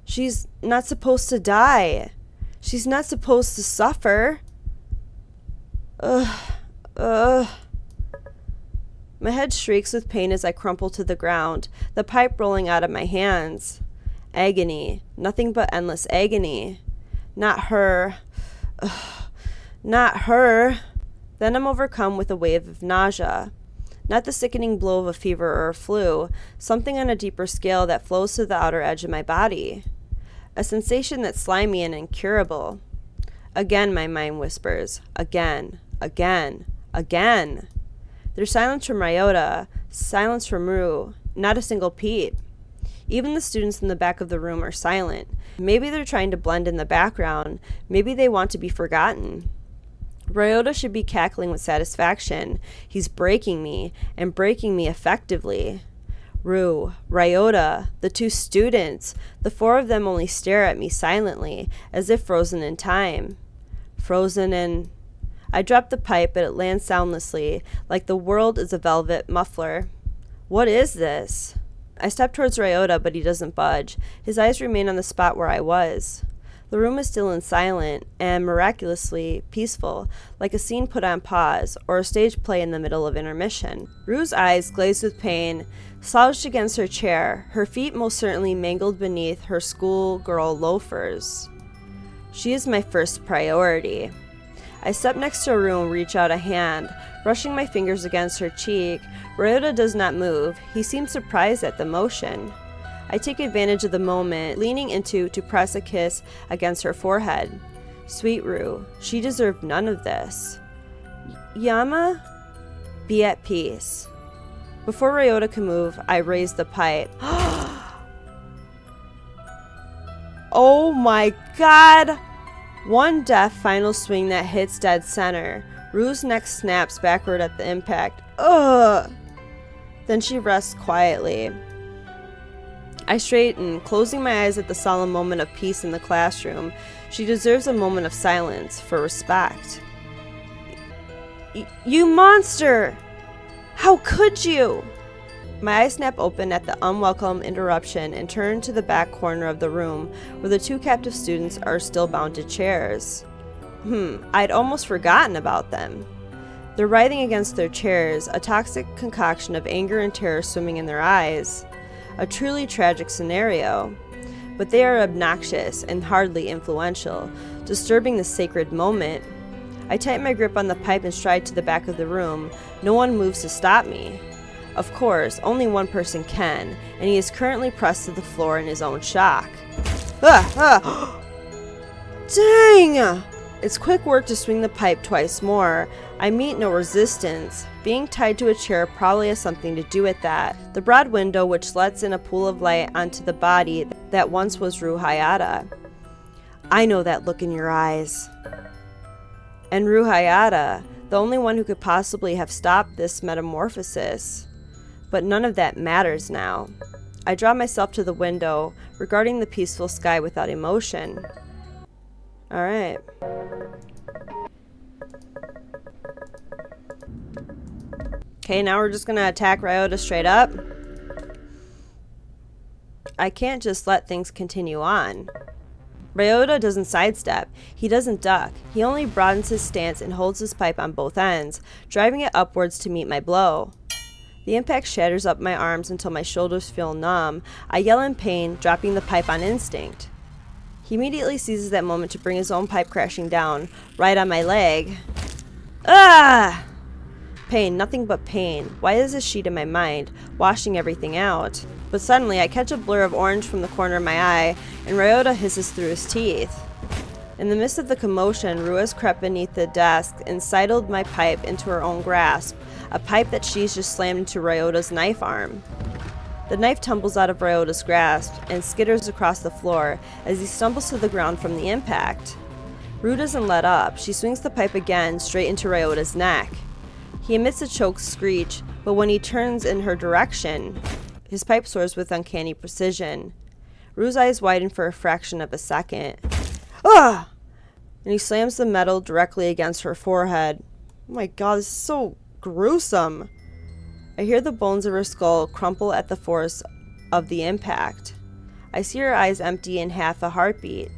She's not supposed to die. She's not supposed to suffer. Ugh. My head shrieks with pain as I crumple to the ground, the pipe rolling out of my hands. Agony. Nothing but endless agony. Not her. Ugh. Not her. Then I'm overcome with a wave of nausea. Not the sickening blow of a fever or a flu, something on a deeper scale that flows to the outer edge of my body. A sensation that's slimy and incurable. Again, my mind whispers. Again. There's silence from Ryota, silence from Rue, not a single peep. Even the students in the back of the room are silent. Maybe they're trying to blend in the background. Maybe they want to be forgotten. Ryota should be cackling with satisfaction. He's breaking me, and breaking me effectively. Rue, Ryota, the two students, the four of them only stare at me silently, as if frozen in time. Frozen in... I drop the pipe, but it lands soundlessly, like the world is a velvet muffler. What is this? I step towards Ryota, but he doesn't budge. His eyes remain on the spot where I was. The room is still and silent, and miraculously peaceful, like a scene put on pause, or a stage play in the middle of intermission. Rue's eyes, glazed with pain, slouched against her chair, her feet most certainly mangled beneath her schoolgirl loafers. She is my first priority. I step next to Rue and reach out a hand, brushing my fingers against her cheek. Ryota does not move. He seems surprised at the motion. I take advantage of the moment, leaning into to press a kiss against her forehead. Sweet Rue, she deserved none of this. Yama? Be at peace. Before Ryota can move, I raise the pipe. Oh my god! One deft final swing that hits dead center. Rue's neck snaps backward at the impact. Ugh! Then she rests quietly. I straighten, closing my eyes at the solemn moment of peace in the classroom. She deserves a moment of silence for respect. You monster! How could you? My eyes snap open at the unwelcome interruption and turn to the back corner of the room where the two captive students are still bound to chairs. I'd almost forgotten about them. They're writhing against their chairs, a toxic concoction of anger and terror swimming in their eyes. A truly tragic scenario. But they are obnoxious and hardly influential, disturbing the sacred moment. I tighten my grip on the pipe and stride to the back of the room. No one moves to stop me. Of course, only one person can, and he is currently pressed to the floor in his own shock. Dang! It's quick work to swing the pipe twice more. I meet no resistance. Being tied to a chair probably has something to do with that. The broad window which lets in a pool of light onto the body that once was Ru Hayata. I know that look in your eyes. And Ru Hayata, the only one who could possibly have stopped this metamorphosis. But none of that matters now. I draw myself to the window, regarding the peaceful sky without emotion. Alright. Okay, now we're just gonna attack Ryota straight up. I can't just let things continue on. Ryota doesn't sidestep. He doesn't duck. He only broadens his stance and holds his pipe on both ends, driving it upwards to meet my blow. The impact shatters up my arms until my shoulders feel numb. I yell in pain, dropping the pipe on instinct. He immediately seizes that moment to bring his own pipe crashing down, right on my leg. Ah! Pain, nothing but pain. Why is this sheet in my mind, washing everything out? But suddenly, I catch a blur of orange from the corner of my eye, and Ryota hisses through his teeth. In the midst of the commotion, Rua's crept beneath the desk and sidled my pipe into her own grasp, a pipe that she's just slammed into Ryota's knife arm. The knife tumbles out of Ryota's grasp and skitters across the floor as he stumbles to the ground from the impact. Ru doesn't let up. She swings the pipe again straight into Ryota's neck. He emits a choked screech, but when he turns in her direction, his pipe soars with uncanny precision. Ru's eyes widen for a fraction of a second. Ah! And he slams the metal directly against her forehead. Oh my god, this is so gruesome. I hear the bones of her skull crumple at the force of the impact. I see her eyes empty in half a heartbeat.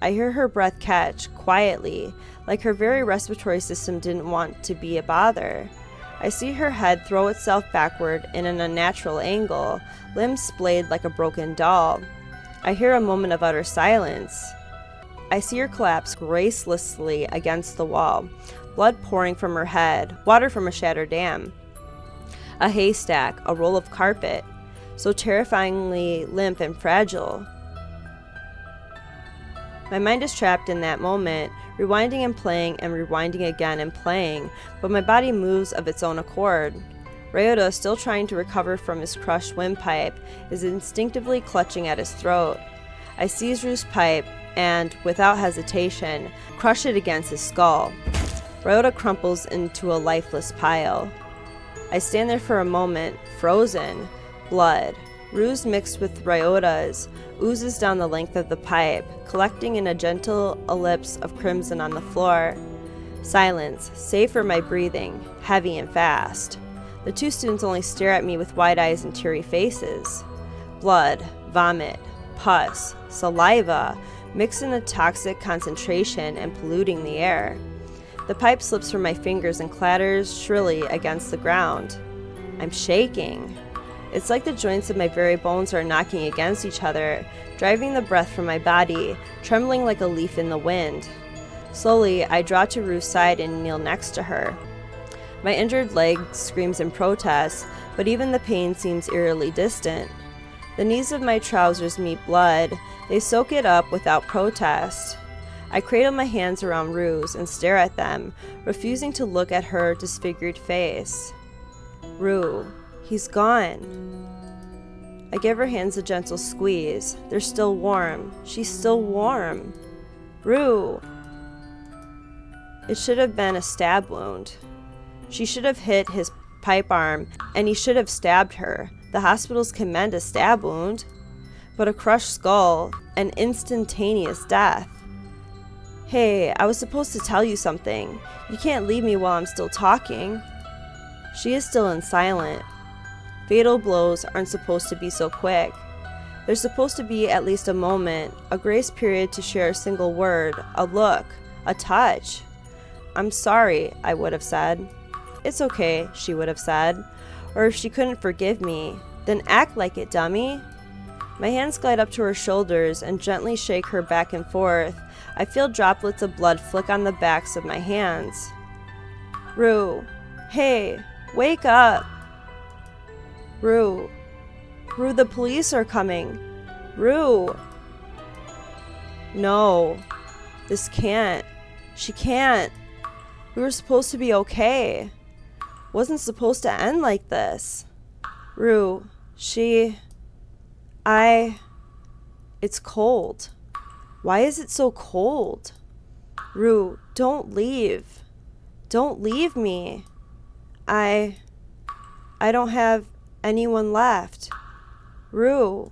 I hear her breath catch, quietly, like her very respiratory system didn't want to be a bother. I see her head throw itself backward in an unnatural angle, limbs splayed like a broken doll. I hear a moment of utter silence. I see her collapse gracelessly against the wall, blood pouring from her head, water from a shattered dam. A haystack, a roll of carpet, so terrifyingly limp and fragile. My mind is trapped in that moment, rewinding and playing and rewinding again and playing, but my body moves of its own accord. Ryota, still trying to recover from his crushed windpipe, is instinctively clutching at his throat. I seize Ru's pipe and, without hesitation, crush it against his skull. Ryota crumples into a lifeless pile. I stand there for a moment, frozen. Blood, Ru's mixed with Ryota's, oozes down the length of the pipe, collecting in a gentle ellipse of crimson on the floor. Silence, save for my breathing, heavy and fast. The two students only stare at me with wide eyes and teary faces. Blood, vomit, pus, saliva, mixed in a toxic concentration and polluting the air. The pipe slips from my fingers and clatters shrilly against the ground. I'm shaking. It's like the joints of my very bones are knocking against each other, driving the breath from my body, trembling like a leaf in the wind. Slowly, I draw to Ru's side and kneel next to her. My injured leg screams in protest, but even the pain seems eerily distant. The knees of my trousers meet blood. They soak it up without protest. I cradle my hands around Ru's and stare at them, refusing to look at her disfigured face. Ru, he's gone. I give her hands a gentle squeeze. They're still warm. She's still warm. Ru. It should have been a stab wound. She should have hit his pipe arm, and he should have stabbed her. The hospitals commend a stab wound. but a crushed skull, an instantaneous death. Hey, I was supposed to tell you something. You can't leave me while I'm still talking. She is still silent. Fatal blows aren't supposed to be so quick. There's supposed to be at least a moment, a grace period to share a single word, a look, a touch. I'm sorry, I would have said. It's okay, she would have said. Or if she couldn't forgive me, then act like it, dummy. My hands glide up to her shoulders and gently shake her back and forth. I feel droplets of blood flick on the backs of my hands. Rue, hey, wake up. Rue, the police are coming. Rue. No, this can't. She can't. We were supposed to be okay. Wasn't supposed to end like this. Rue, it's cold. Why is it so cold? Rue, don't leave. Don't leave me. I don't have anyone left. Rue.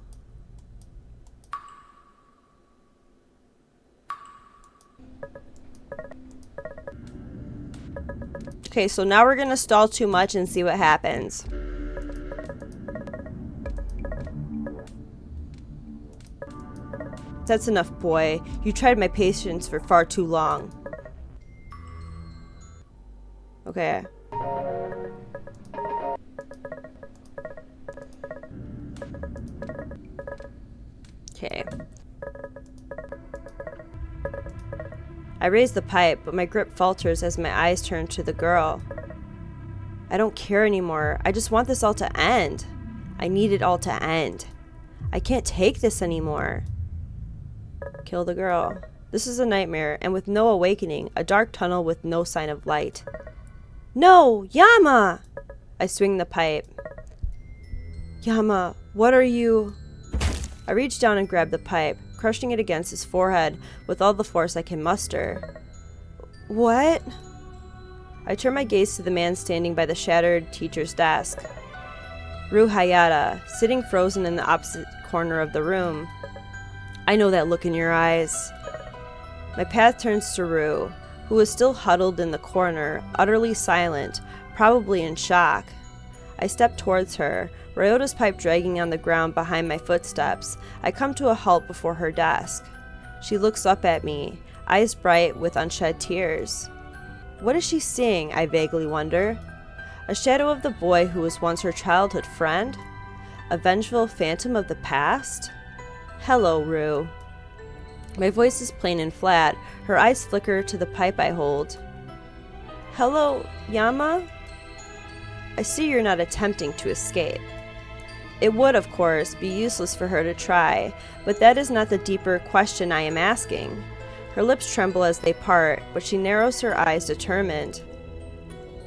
Okay, so now we're gonna stall too much and see what happens. That's enough, boy. You tried my patience for far too long. Okay. Okay. I raise the pipe, but my grip falters as my eyes turn to the girl. I don't care anymore. I just want this all to end. I need it all to end. I can't take this anymore. Kill the girl. This is a nightmare, and with no awakening, a dark tunnel with no sign of light. No! Yama! I swing the pipe. Yama, what are you... I reach down and grab the pipe, crushing it against his forehead with all the force I can muster. What? I turn my gaze to the man standing by the shattered teacher's desk. Rue Hayata, sitting frozen in the opposite corner of the room. I know that look in your eyes. My path turns to Rue, who is still huddled in the corner, utterly silent, probably in shock. I step towards her, Ryota's pipe dragging on the ground behind my footsteps. I come to a halt before her desk. She looks up at me, eyes bright with unshed tears. What is she seeing, I vaguely wonder? A shadow of the boy who was once her childhood friend? A vengeful phantom of the past? Hello, Rue. My voice is plain and flat. Her eyes flicker to the pipe I hold. Hello, Yama? I see you're not attempting to escape. It would, of course, be useless for her to try, but that is not the deeper question I am asking. Her lips tremble as they part, but she narrows her eyes determined.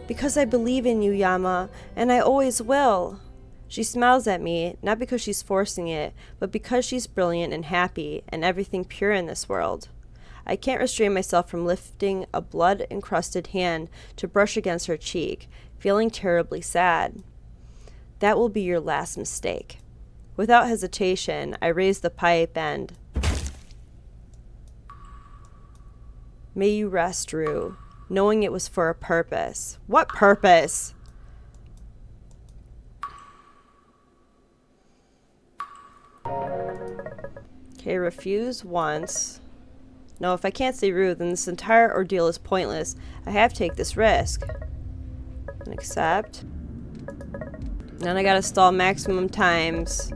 Because I believe in you, Yama, and I always will. She smiles at me, not because she's forcing it, but because she's brilliant and happy, and everything pure in this world. I can't restrain myself from lifting a blood-encrusted hand to brush against her cheek, feeling terribly sad. That will be your last mistake. Without hesitation, I raise the pipe and... May you rest, Rue, knowing it was for a purpose. What purpose? Okay, refuse once. No, if I can't say Rue, then this entire ordeal is pointless. I have to take this risk. And accept. Then I gotta stall maximum times.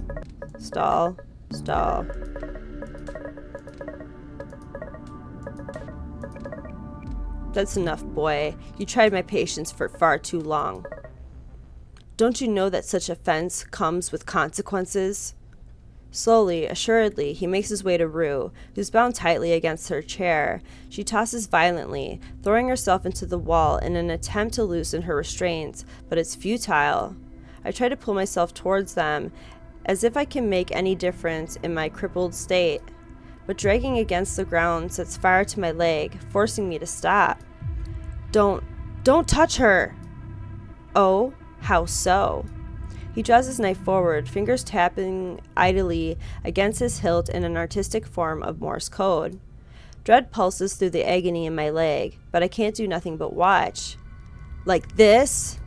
Stall. Stall. That's enough, boy. You tried my patience for far too long. Don't you know that such offense comes with consequences? Slowly, assuredly, he makes his way to Rue, who's bound tightly against her chair. She tosses violently, throwing herself into the wall in an attempt to loosen her restraints, but it's futile. I try to pull myself towards them, as if I can make any difference in my crippled state, but dragging against the ground sets fire to my leg, forcing me to stop. Don't touch her! Oh, how so? He draws his knife forward, fingers tapping idly against his hilt in an artistic form of Morse code. Dread pulses through the agony in my leg, but I can't do nothing but watch. Like this?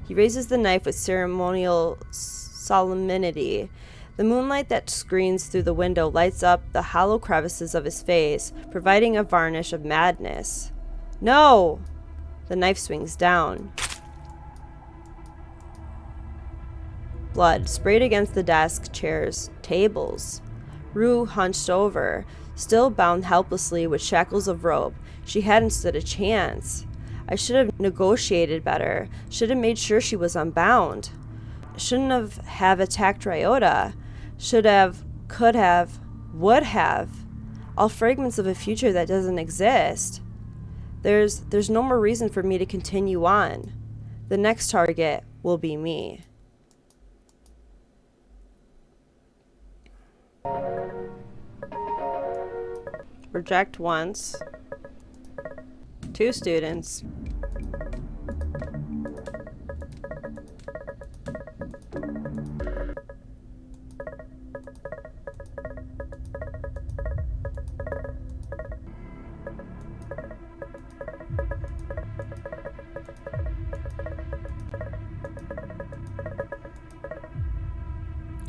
He raises the knife with ceremonial solemnity. The moonlight that screens through the window lights up the hollow crevices of his face, providing a varnish of madness. No! The knife swings down. Blood sprayed against the desk, chairs, tables. Rue hunched over, still bound helplessly with shackles of rope. She hadn't stood a chance. I should have negotiated better, should have made sure she was unbound. Shouldn't have attacked Ryota. Should have, could have, would have. All fragments of a future that doesn't exist. There's no more reason for me to continue on. The next target will be me. Reject once. 2 students.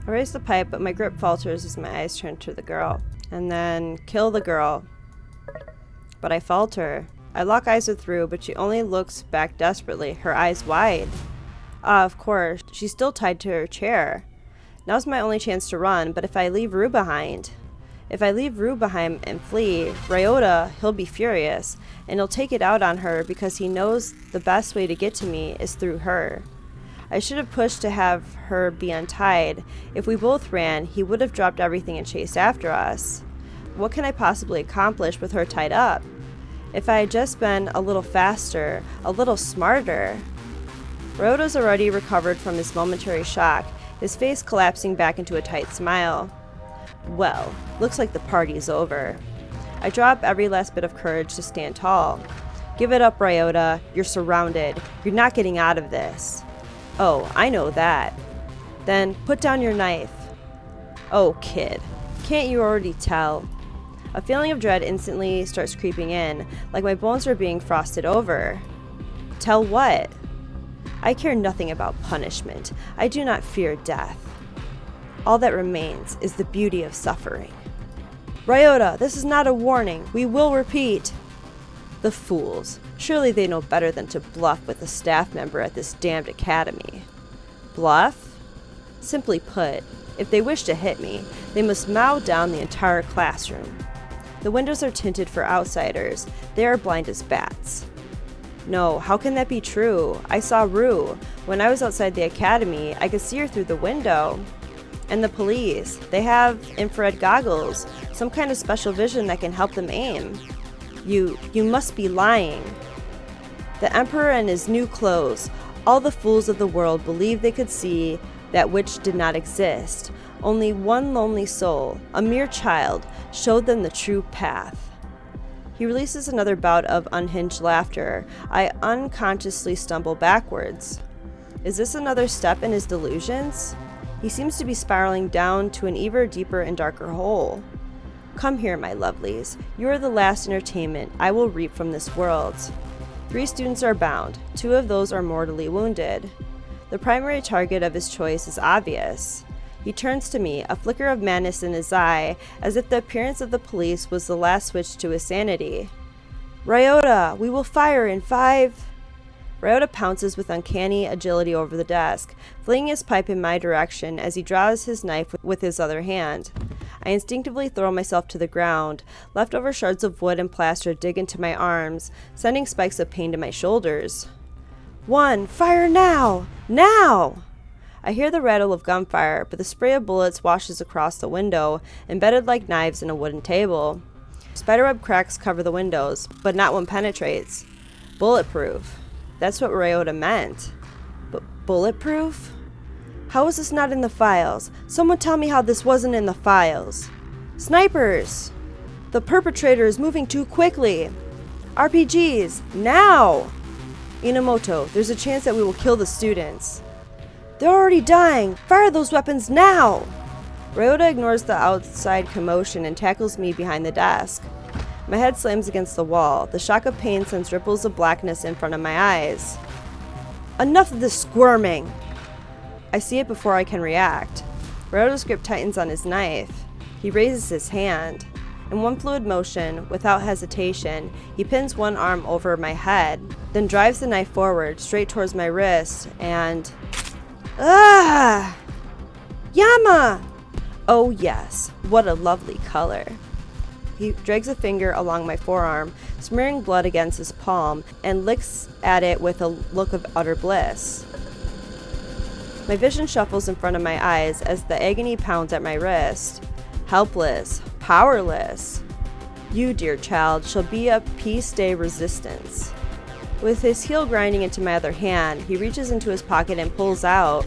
I raise the pipe, but my grip falters as my eyes turn to the girl. And then kill the girl. But I falter. I lock eyes with Rue, but she only looks back desperately, her eyes wide. Of course, she's still tied to her chair. Now's my only chance to run, but if I leave Rue behind and flee, Ryota, he'll be furious, and he'll take it out on her because he knows the best way to get to me is through her. I should have pushed to have her be untied. If we both ran, he would have dropped everything and chased after us. What can I possibly accomplish with her tied up? If I had just been a little faster, a little smarter. Ryota's already recovered from his momentary shock, his face collapsing back into a tight smile. Well, looks like the party's over. I draw up every last bit of courage to stand tall. Give it up, Ryota. You're surrounded. You're not getting out of this. Oh, I know that. Then put down your knife. Oh, kid. Can't you already tell? A feeling of dread instantly starts creeping in, like my bones are being frosted over. Tell what? I care nothing about punishment. I do not fear death. All that remains is the beauty of suffering. Ryota, this is not a warning. We will repeat. The fools. Surely they know better than to bluff with a staff member at this damned academy. Bluff? Simply put, if they wish to hit me, they must mow down the entire classroom. The windows are tinted for outsiders. They are blind as bats. No, how can that be true? I saw Rue. When I was outside the academy, I could see her through the window. And the police, they have infrared goggles, some kind of special vision that can help them aim. You must be lying. The Emperor and his new clothes, all the fools of the world believed they could see that which did not exist. Only one lonely soul, a mere child, showed them the true path. He releases another bout of unhinged laughter. I unconsciously stumble backwards. Is this another step in his delusions? He seems to be spiraling down to an ever deeper and darker hole. Come here, my lovelies. You are the last entertainment I will reap from this world. 3 students are bound. 2 of those are mortally wounded. The primary target of his choice is obvious. He turns to me, a flicker of madness in his eye, as if the appearance of the police was the last switch to his sanity. Ryota, we will fire in 5... Ryota pounces with uncanny agility over the desk, flinging his pipe in my direction as he draws his knife with his other hand. I instinctively throw myself to the ground. Leftover shards of wood and plaster dig into my arms, sending spikes of pain to my shoulders. 1, fire now! Now! I hear the rattle of gunfire, but the spray of bullets washes across the window, embedded like knives in a wooden table. Spiderweb cracks cover the windows, but not one penetrates. Bulletproof. That's what Ryota meant. But bulletproof? How is this not in the files? Someone tell me how this wasn't in the files. Snipers! The perpetrator is moving too quickly. RPGs, now! Inamoto, there's a chance that we will kill the students. They're already dying! Fire those weapons now! Ryota ignores the outside commotion and tackles me behind the desk. My head slams against the wall. The shock of pain sends ripples of blackness in front of my eyes. Enough of this squirming! I see it before I can react. Ryota's grip tightens on his knife. He raises his hand. In one fluid motion, without hesitation, he pins one arm over my head, then drives the knife forward, straight towards my wrist, and... Ah! Yama! Oh yes, what a lovely color. He drags a finger along my forearm, smearing blood against his palm, and licks at it with a look of utter bliss. My vision shuffles in front of my eyes as the agony pounds at my wrist. Helpless, powerless. You, dear child, shall be a peace day resistance. With his heel grinding into my other hand, he reaches into his pocket and pulls out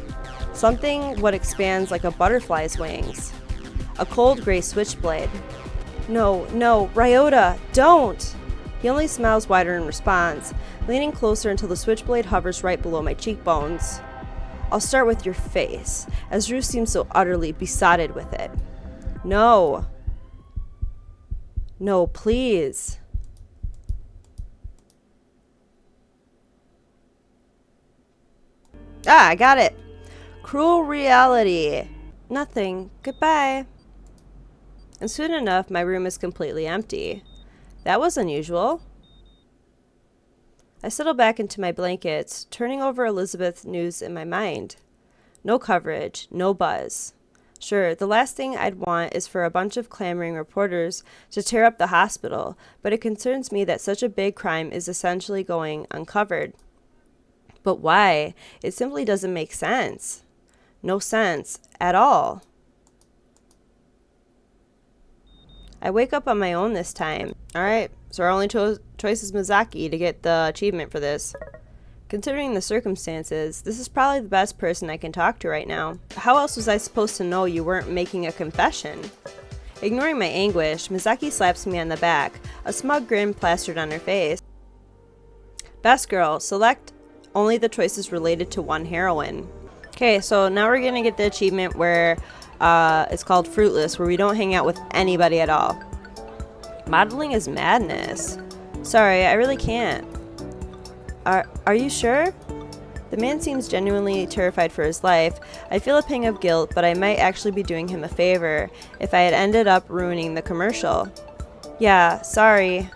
something what expands like a butterfly's wings. A cold gray switchblade. No, no, Ryota, don't! He only smiles wider in response, leaning closer until the switchblade hovers right below my cheekbones. I'll start with your face, as Ru seems so utterly besotted with it. No. No, please. Ah, I got it. Cruel reality. Nothing. Goodbye. And soon enough, my room is completely empty. That was unusual. I settle back into my blankets, turning over Elizabeth's news in my mind. No coverage, no buzz. Sure, the last thing I'd want is for a bunch of clamoring reporters to tear up the hospital, but it concerns me that such a big crime is essentially going uncovered. But why? It simply doesn't make sense. No sense at all. I wake up on my own this time. Alright, so our only choice is Mizaki to get the achievement for this. Considering the circumstances, this is probably the best person I can talk to right now. How else was I supposed to know you weren't making a confession? Ignoring my anguish, Mizaki slaps me on the back, a smug grin plastered on her face. Best girl, select only the choices related to one heroine. Okay, so now we're gonna get the achievement where it's called Fruitless, where we don't hang out with anybody at all. Modeling is madness. Sorry, I really can't. Are you sure? The man seems genuinely terrified for his life. I feel a pang of guilt, but I might actually be doing him a favor if I had ended up ruining the commercial. Yeah, sorry.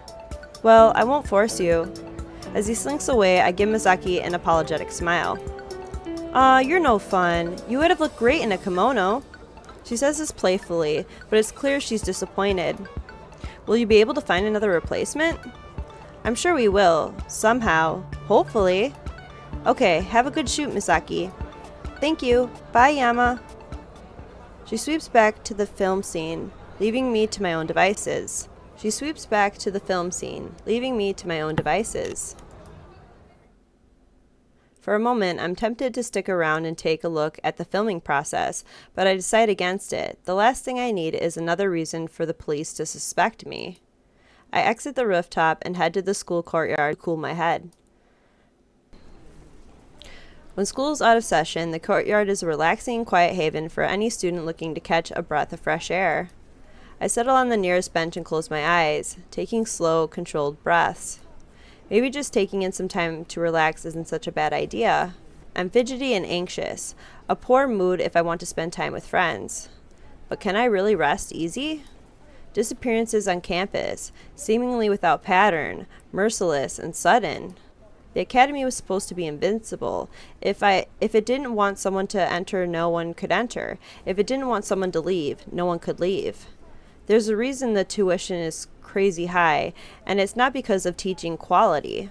Well, I won't force you. As he slinks away, I give Mizaki an apologetic smile. Aw, you're no fun. You would have looked great in a kimono. She says this playfully, but it's clear she's disappointed. Will you be able to find another replacement? I'm sure we will. Somehow. Hopefully. Okay, have a good shoot, Misaki. Thank you. Bye, Yama. She sweeps back to the film scene, leaving me to my own devices. For a moment, I'm tempted to stick around and take a look at the filming process, but I decide against it. The last thing I need is another reason for the police to suspect me. I exit the rooftop and head to the school courtyard to cool my head. When school is out of session, the courtyard is a relaxing, quiet haven for any student looking to catch a breath of fresh air. I settle on the nearest bench and close my eyes, taking slow, controlled breaths. Maybe just taking in some time to relax isn't such a bad idea. I'm fidgety and anxious, a poor mood if I want to spend time with friends. But can I really rest easy? Disappearances on campus, seemingly without pattern, merciless and sudden. The academy was supposed to be invincible. If it didn't want someone to enter, no one could enter. If it didn't want someone to leave, no one could leave. There's a reason the tuition is crazy high, and it's not because of teaching quality.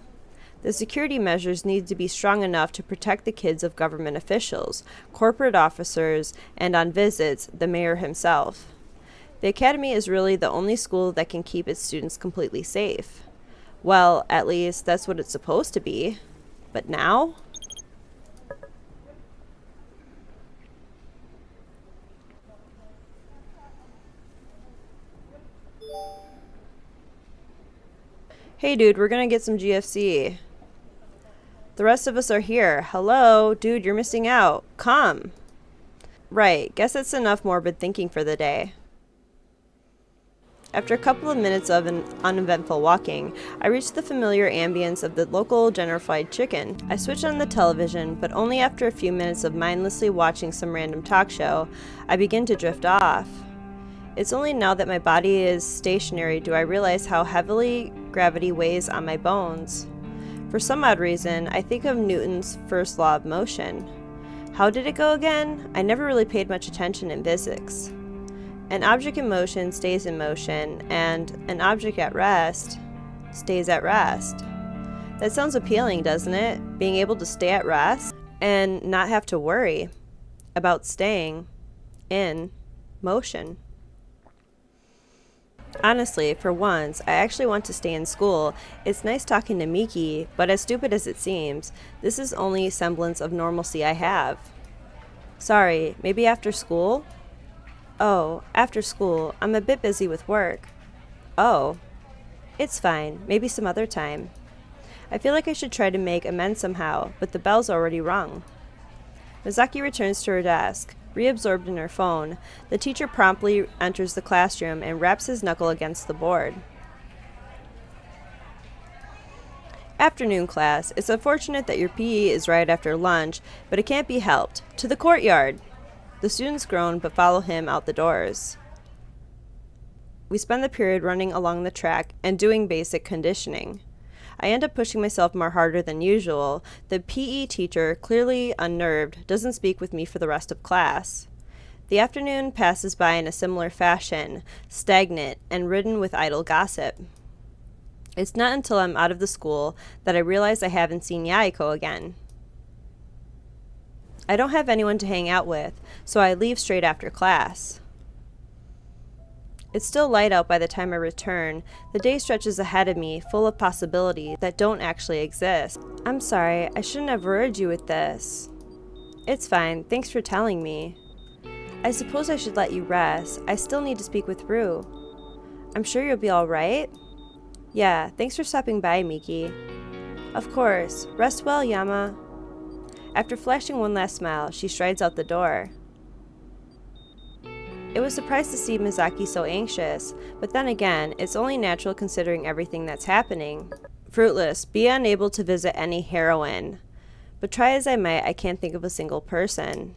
The security measures need to be strong enough to protect the kids of government officials, corporate officers, and on visits, the mayor himself. The academy is really the only school that can keep its students completely safe. Well, at least that's what it's supposed to be. But now? Hey dude, we're gonna get some GFC. The rest of us are here. Hello? Dude, you're missing out. Come. Right, guess that's enough morbid thinking for the day. After a couple of minutes of an uneventful walking, I reached the familiar ambience of the local Jenner Fried Chicken. I switched on the television, but only after a few minutes of mindlessly watching some random talk show, I begin to drift off. It's only now that my body is stationary do I realize how heavily gravity weighs on my bones. For some odd reason, I think of Newton's first law of motion. How did it go again? I never really paid much attention in physics. An object in motion stays in motion, and an object at rest stays at rest. That sounds appealing, doesn't it? Being able to stay at rest and not have to worry about staying in motion. Honestly, for once, I actually want to stay in school. It's nice talking to Miki, but as stupid as it seems, this is only semblance of normalcy I have. Sorry, maybe after school? Oh, after school, I'm a bit busy with work. Oh, it's fine, maybe some other time. I feel like I should try to make amends somehow, but the bell's already rung. Mizaki returns to her desk. Reabsorbed in her phone, the teacher promptly enters the classroom and raps his knuckle against the board. Afternoon class. It's unfortunate that your PE is right after lunch, but it can't be helped. To the courtyard! The students groan but follow him out the doors. We spend the period running along the track and doing basic conditioning. I end up pushing myself more harder than usual. The PE teacher, clearly unnerved, doesn't speak with me for the rest of class. The afternoon passes by in a similar fashion, stagnant and ridden with idle gossip. It's not until I'm out of the school that I realize I haven't seen Yaiko again. I don't have anyone to hang out with, so I leave straight after class. It's still light out by the time I return. The day stretches ahead of me, full of possibilities that don't actually exist. I'm sorry, I shouldn't have worried you with this. It's fine, thanks for telling me. I suppose I should let you rest. I still need to speak with Rue. I'm sure you'll be alright? Yeah, thanks for stopping by, Miki. Of course. Rest well, Yama. After flashing one last smile, she strides out the door. It was surprised to see Mizaki so anxious, but then again, it's only natural considering everything that's happening. Fruitless, be unable to visit any heroine. But try as I might, I can't think of a single person.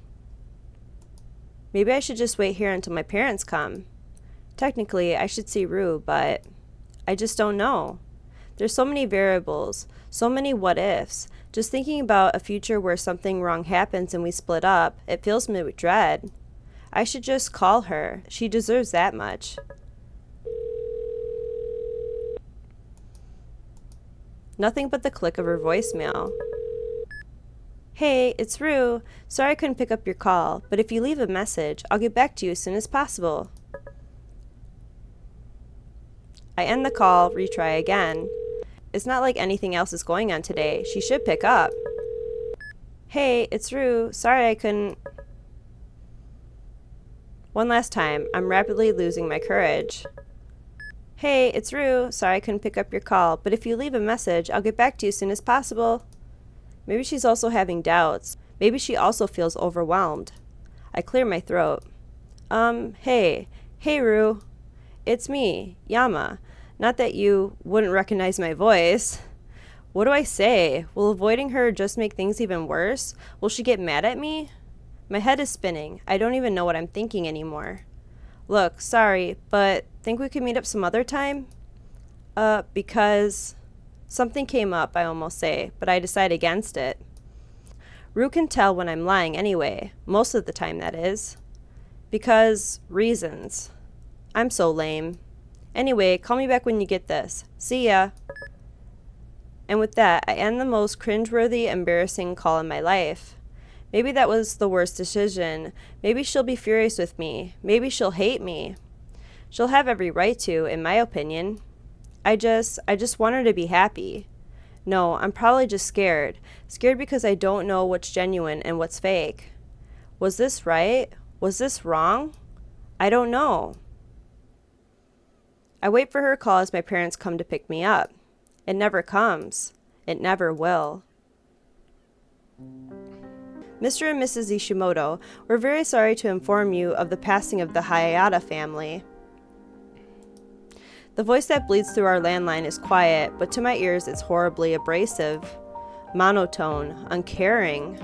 Maybe I should just wait here until my parents come. Technically, I should see Rue, but I just don't know. There's so many variables, so many what-ifs. Just thinking about a future where something wrong happens and we split up, it fills me with dread. I should just call her. She deserves that much. Nothing but the click of her voicemail. Hey, it's Rue. Sorry I couldn't pick up your call, but if you leave a message, I'll get back to you as soon as possible. I end the call, retry again. It's not like anything else is going on today. She should pick up. Hey, it's Rue. Sorry I couldn't... One last time. I'm rapidly losing my courage. Hey, it's Rue. Sorry I couldn't pick up your call, but if you leave a message, I'll get back to you as soon as possible. Maybe she's also having doubts. Maybe she also feels overwhelmed. I clear my throat. Hey. Hey, Rue. It's me, Yama. Not that you wouldn't recognize my voice. What do I say? Will avoiding her just make things even worse? Will she get mad at me? My head is spinning. I don't even know what I'm thinking anymore. Look, sorry, but think we could meet up some other time? Because... Something came up, I almost say, but I decide against it. Rue can tell when I'm lying anyway. Most of the time, that is. Because... reasons. I'm so lame. Anyway, call me back when you get this. See ya. And with that, I end the most cringeworthy, embarrassing call in my life. Maybe that was the worst decision. Maybe she'll be furious with me. Maybe she'll hate me. She'll have every right to, in my opinion. I just want her to be happy. No, I'm probably just scared. Scared because I don't know what's genuine and what's fake. Was this right? Was this wrong? I don't know. I wait for her call as my parents come to pick me up. It never comes. It never will. Mr. and Mrs. Ishimoto, we're very sorry to inform you of the passing of the Hayata family. The voice that bleeds through our landline is quiet, but to my ears it's horribly abrasive, monotone, uncaring.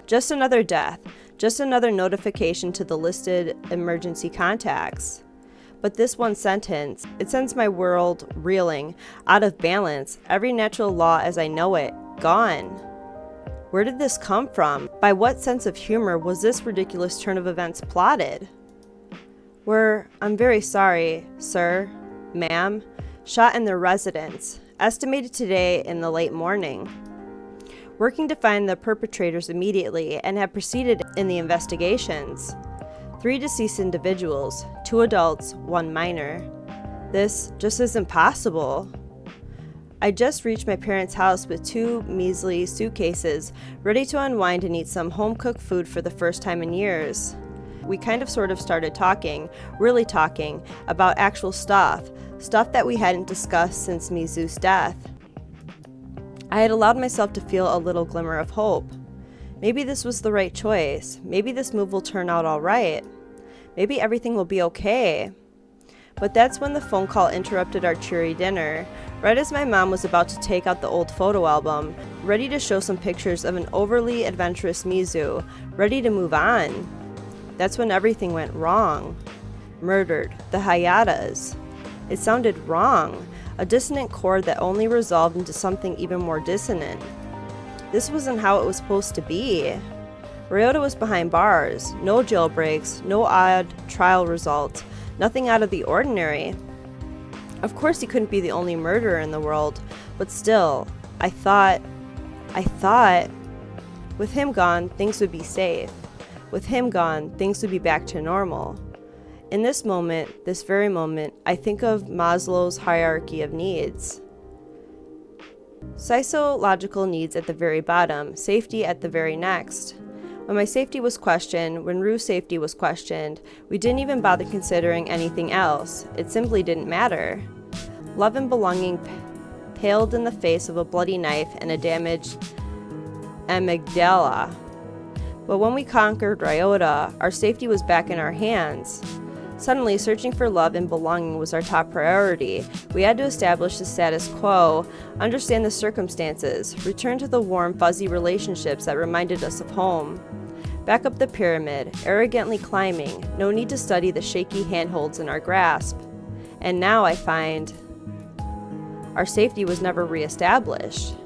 Just another death, just another notification to the listed emergency contacts. But this one sentence, it sends my world reeling, out of balance, every natural law as I know it, gone. Where did this come from? By what sense of humor was this ridiculous turn of events plotted? I'm very sorry, sir, ma'am, shot in their residence, estimated today in the late morning. Working to find the perpetrators immediately and have proceeded in the investigations. 3 deceased individuals, 2 adults, 1 minor. This just isn't possible. I just reached my parents' house with 2 measly suitcases, ready to unwind and eat some home-cooked food for the first time in years. We kind of sort of started talking, really talking, about actual stuff that we hadn't discussed since Mizu's death. I had allowed myself to feel a little glimmer of hope. Maybe this was the right choice. Maybe this move will turn out all right. Maybe everything will be okay. But that's when the phone call interrupted our cheery dinner, right as my mom was about to take out the old photo album, ready to show some pictures of an overly adventurous Mizu, ready to move on. That's when everything went wrong. Murdered. The Hayatas. It sounded wrong. A dissonant chord that only resolved into something even more dissonant. This wasn't how it was supposed to be. Ryota was behind bars, no jailbreaks, no odd trial results, nothing out of the ordinary. Of course he couldn't be the only murderer in the world, but still, I thought, with him gone, things would be safe. With him gone, things would be back to normal. In this moment, this very moment, I think of Maslow's hierarchy of needs. Psychological needs at the very bottom, safety at the very next. When my safety was questioned, when Rue's safety was questioned, we didn't even bother considering anything else. It simply didn't matter. Love and belonging paled in the face of a bloody knife and a damaged amygdala. But when we conquered Ryota, our safety was back in our hands. Suddenly, searching for love and belonging was our top priority. We had to establish the status quo, understand the circumstances, return to the warm, fuzzy relationships that reminded us of home. Back up the pyramid, arrogantly climbing, no need to study the shaky handholds in our grasp. And now I find our safety was never reestablished.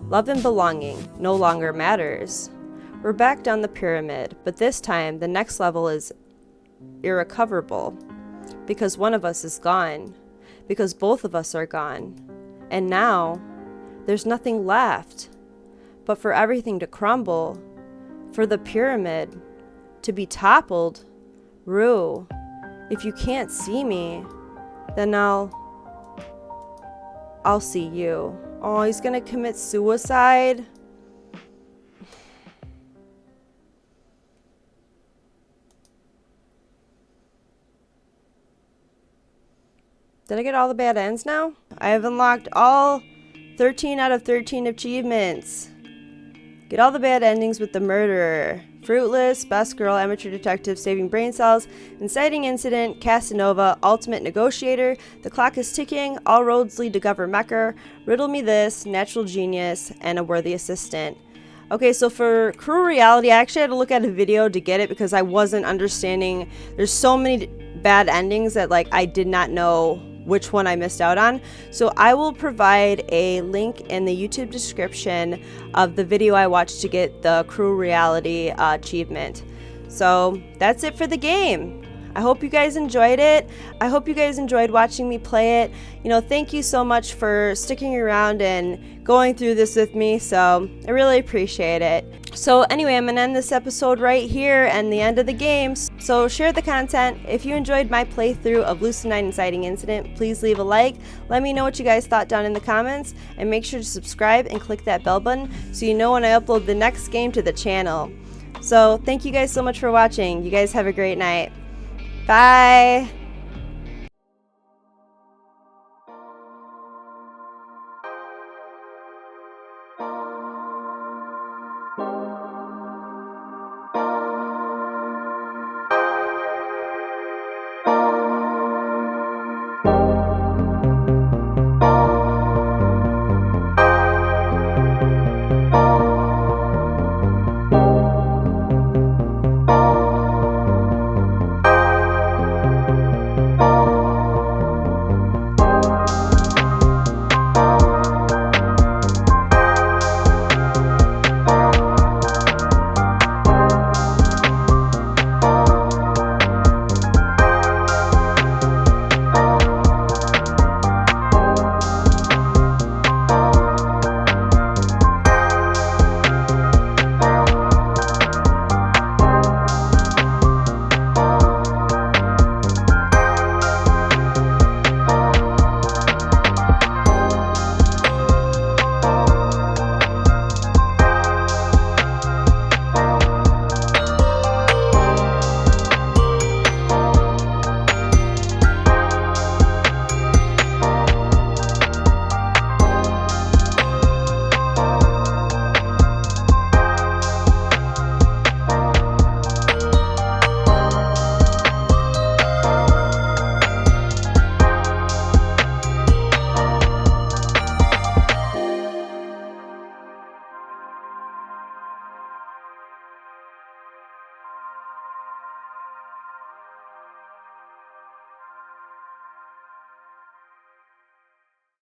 Love and belonging no longer matters. We're back down the pyramid, but this time the next level is irrecoverable, because one of us is gone, because both of us are gone, and now there's nothing left but for everything to crumble, for the pyramid to be toppled. Rue, if you can't see me, then I'll see you. Oh, he's gonna commit suicide? Did I get all the bad ends now? I have unlocked all 13 out of 13 achievements. Get all the bad endings with the murderer. Fruitless, best girl, amateur detective, saving brain cells, inciting incident, Casanova, ultimate negotiator, the clock is ticking, all roads lead to Governor Mecker, riddle me this, natural genius, and a worthy assistant. Okay, so for Crew Reality, I actually had to look at a video to get it because I wasn't understanding. There's so many bad endings that I did not know which one I missed out on. So I will provide a link in the YouTube description of the video I watched to get the Crew Reality achievement. So that's it for the game. I hope you guys enjoyed it. I hope you guys enjoyed watching me play it. Thank you so much for sticking around and going through this with me. So I really appreciate it. So anyway, I'm gonna end this episode right here and the end of the game. So share the content. If you enjoyed my playthrough of Lucid Inciting Incident, please leave a like. Let me know what you guys thought down in the comments, and make sure to subscribe and click that bell button so you know when I upload the next game to the channel. So thank you guys so much for watching. You guys have a great night. Bye!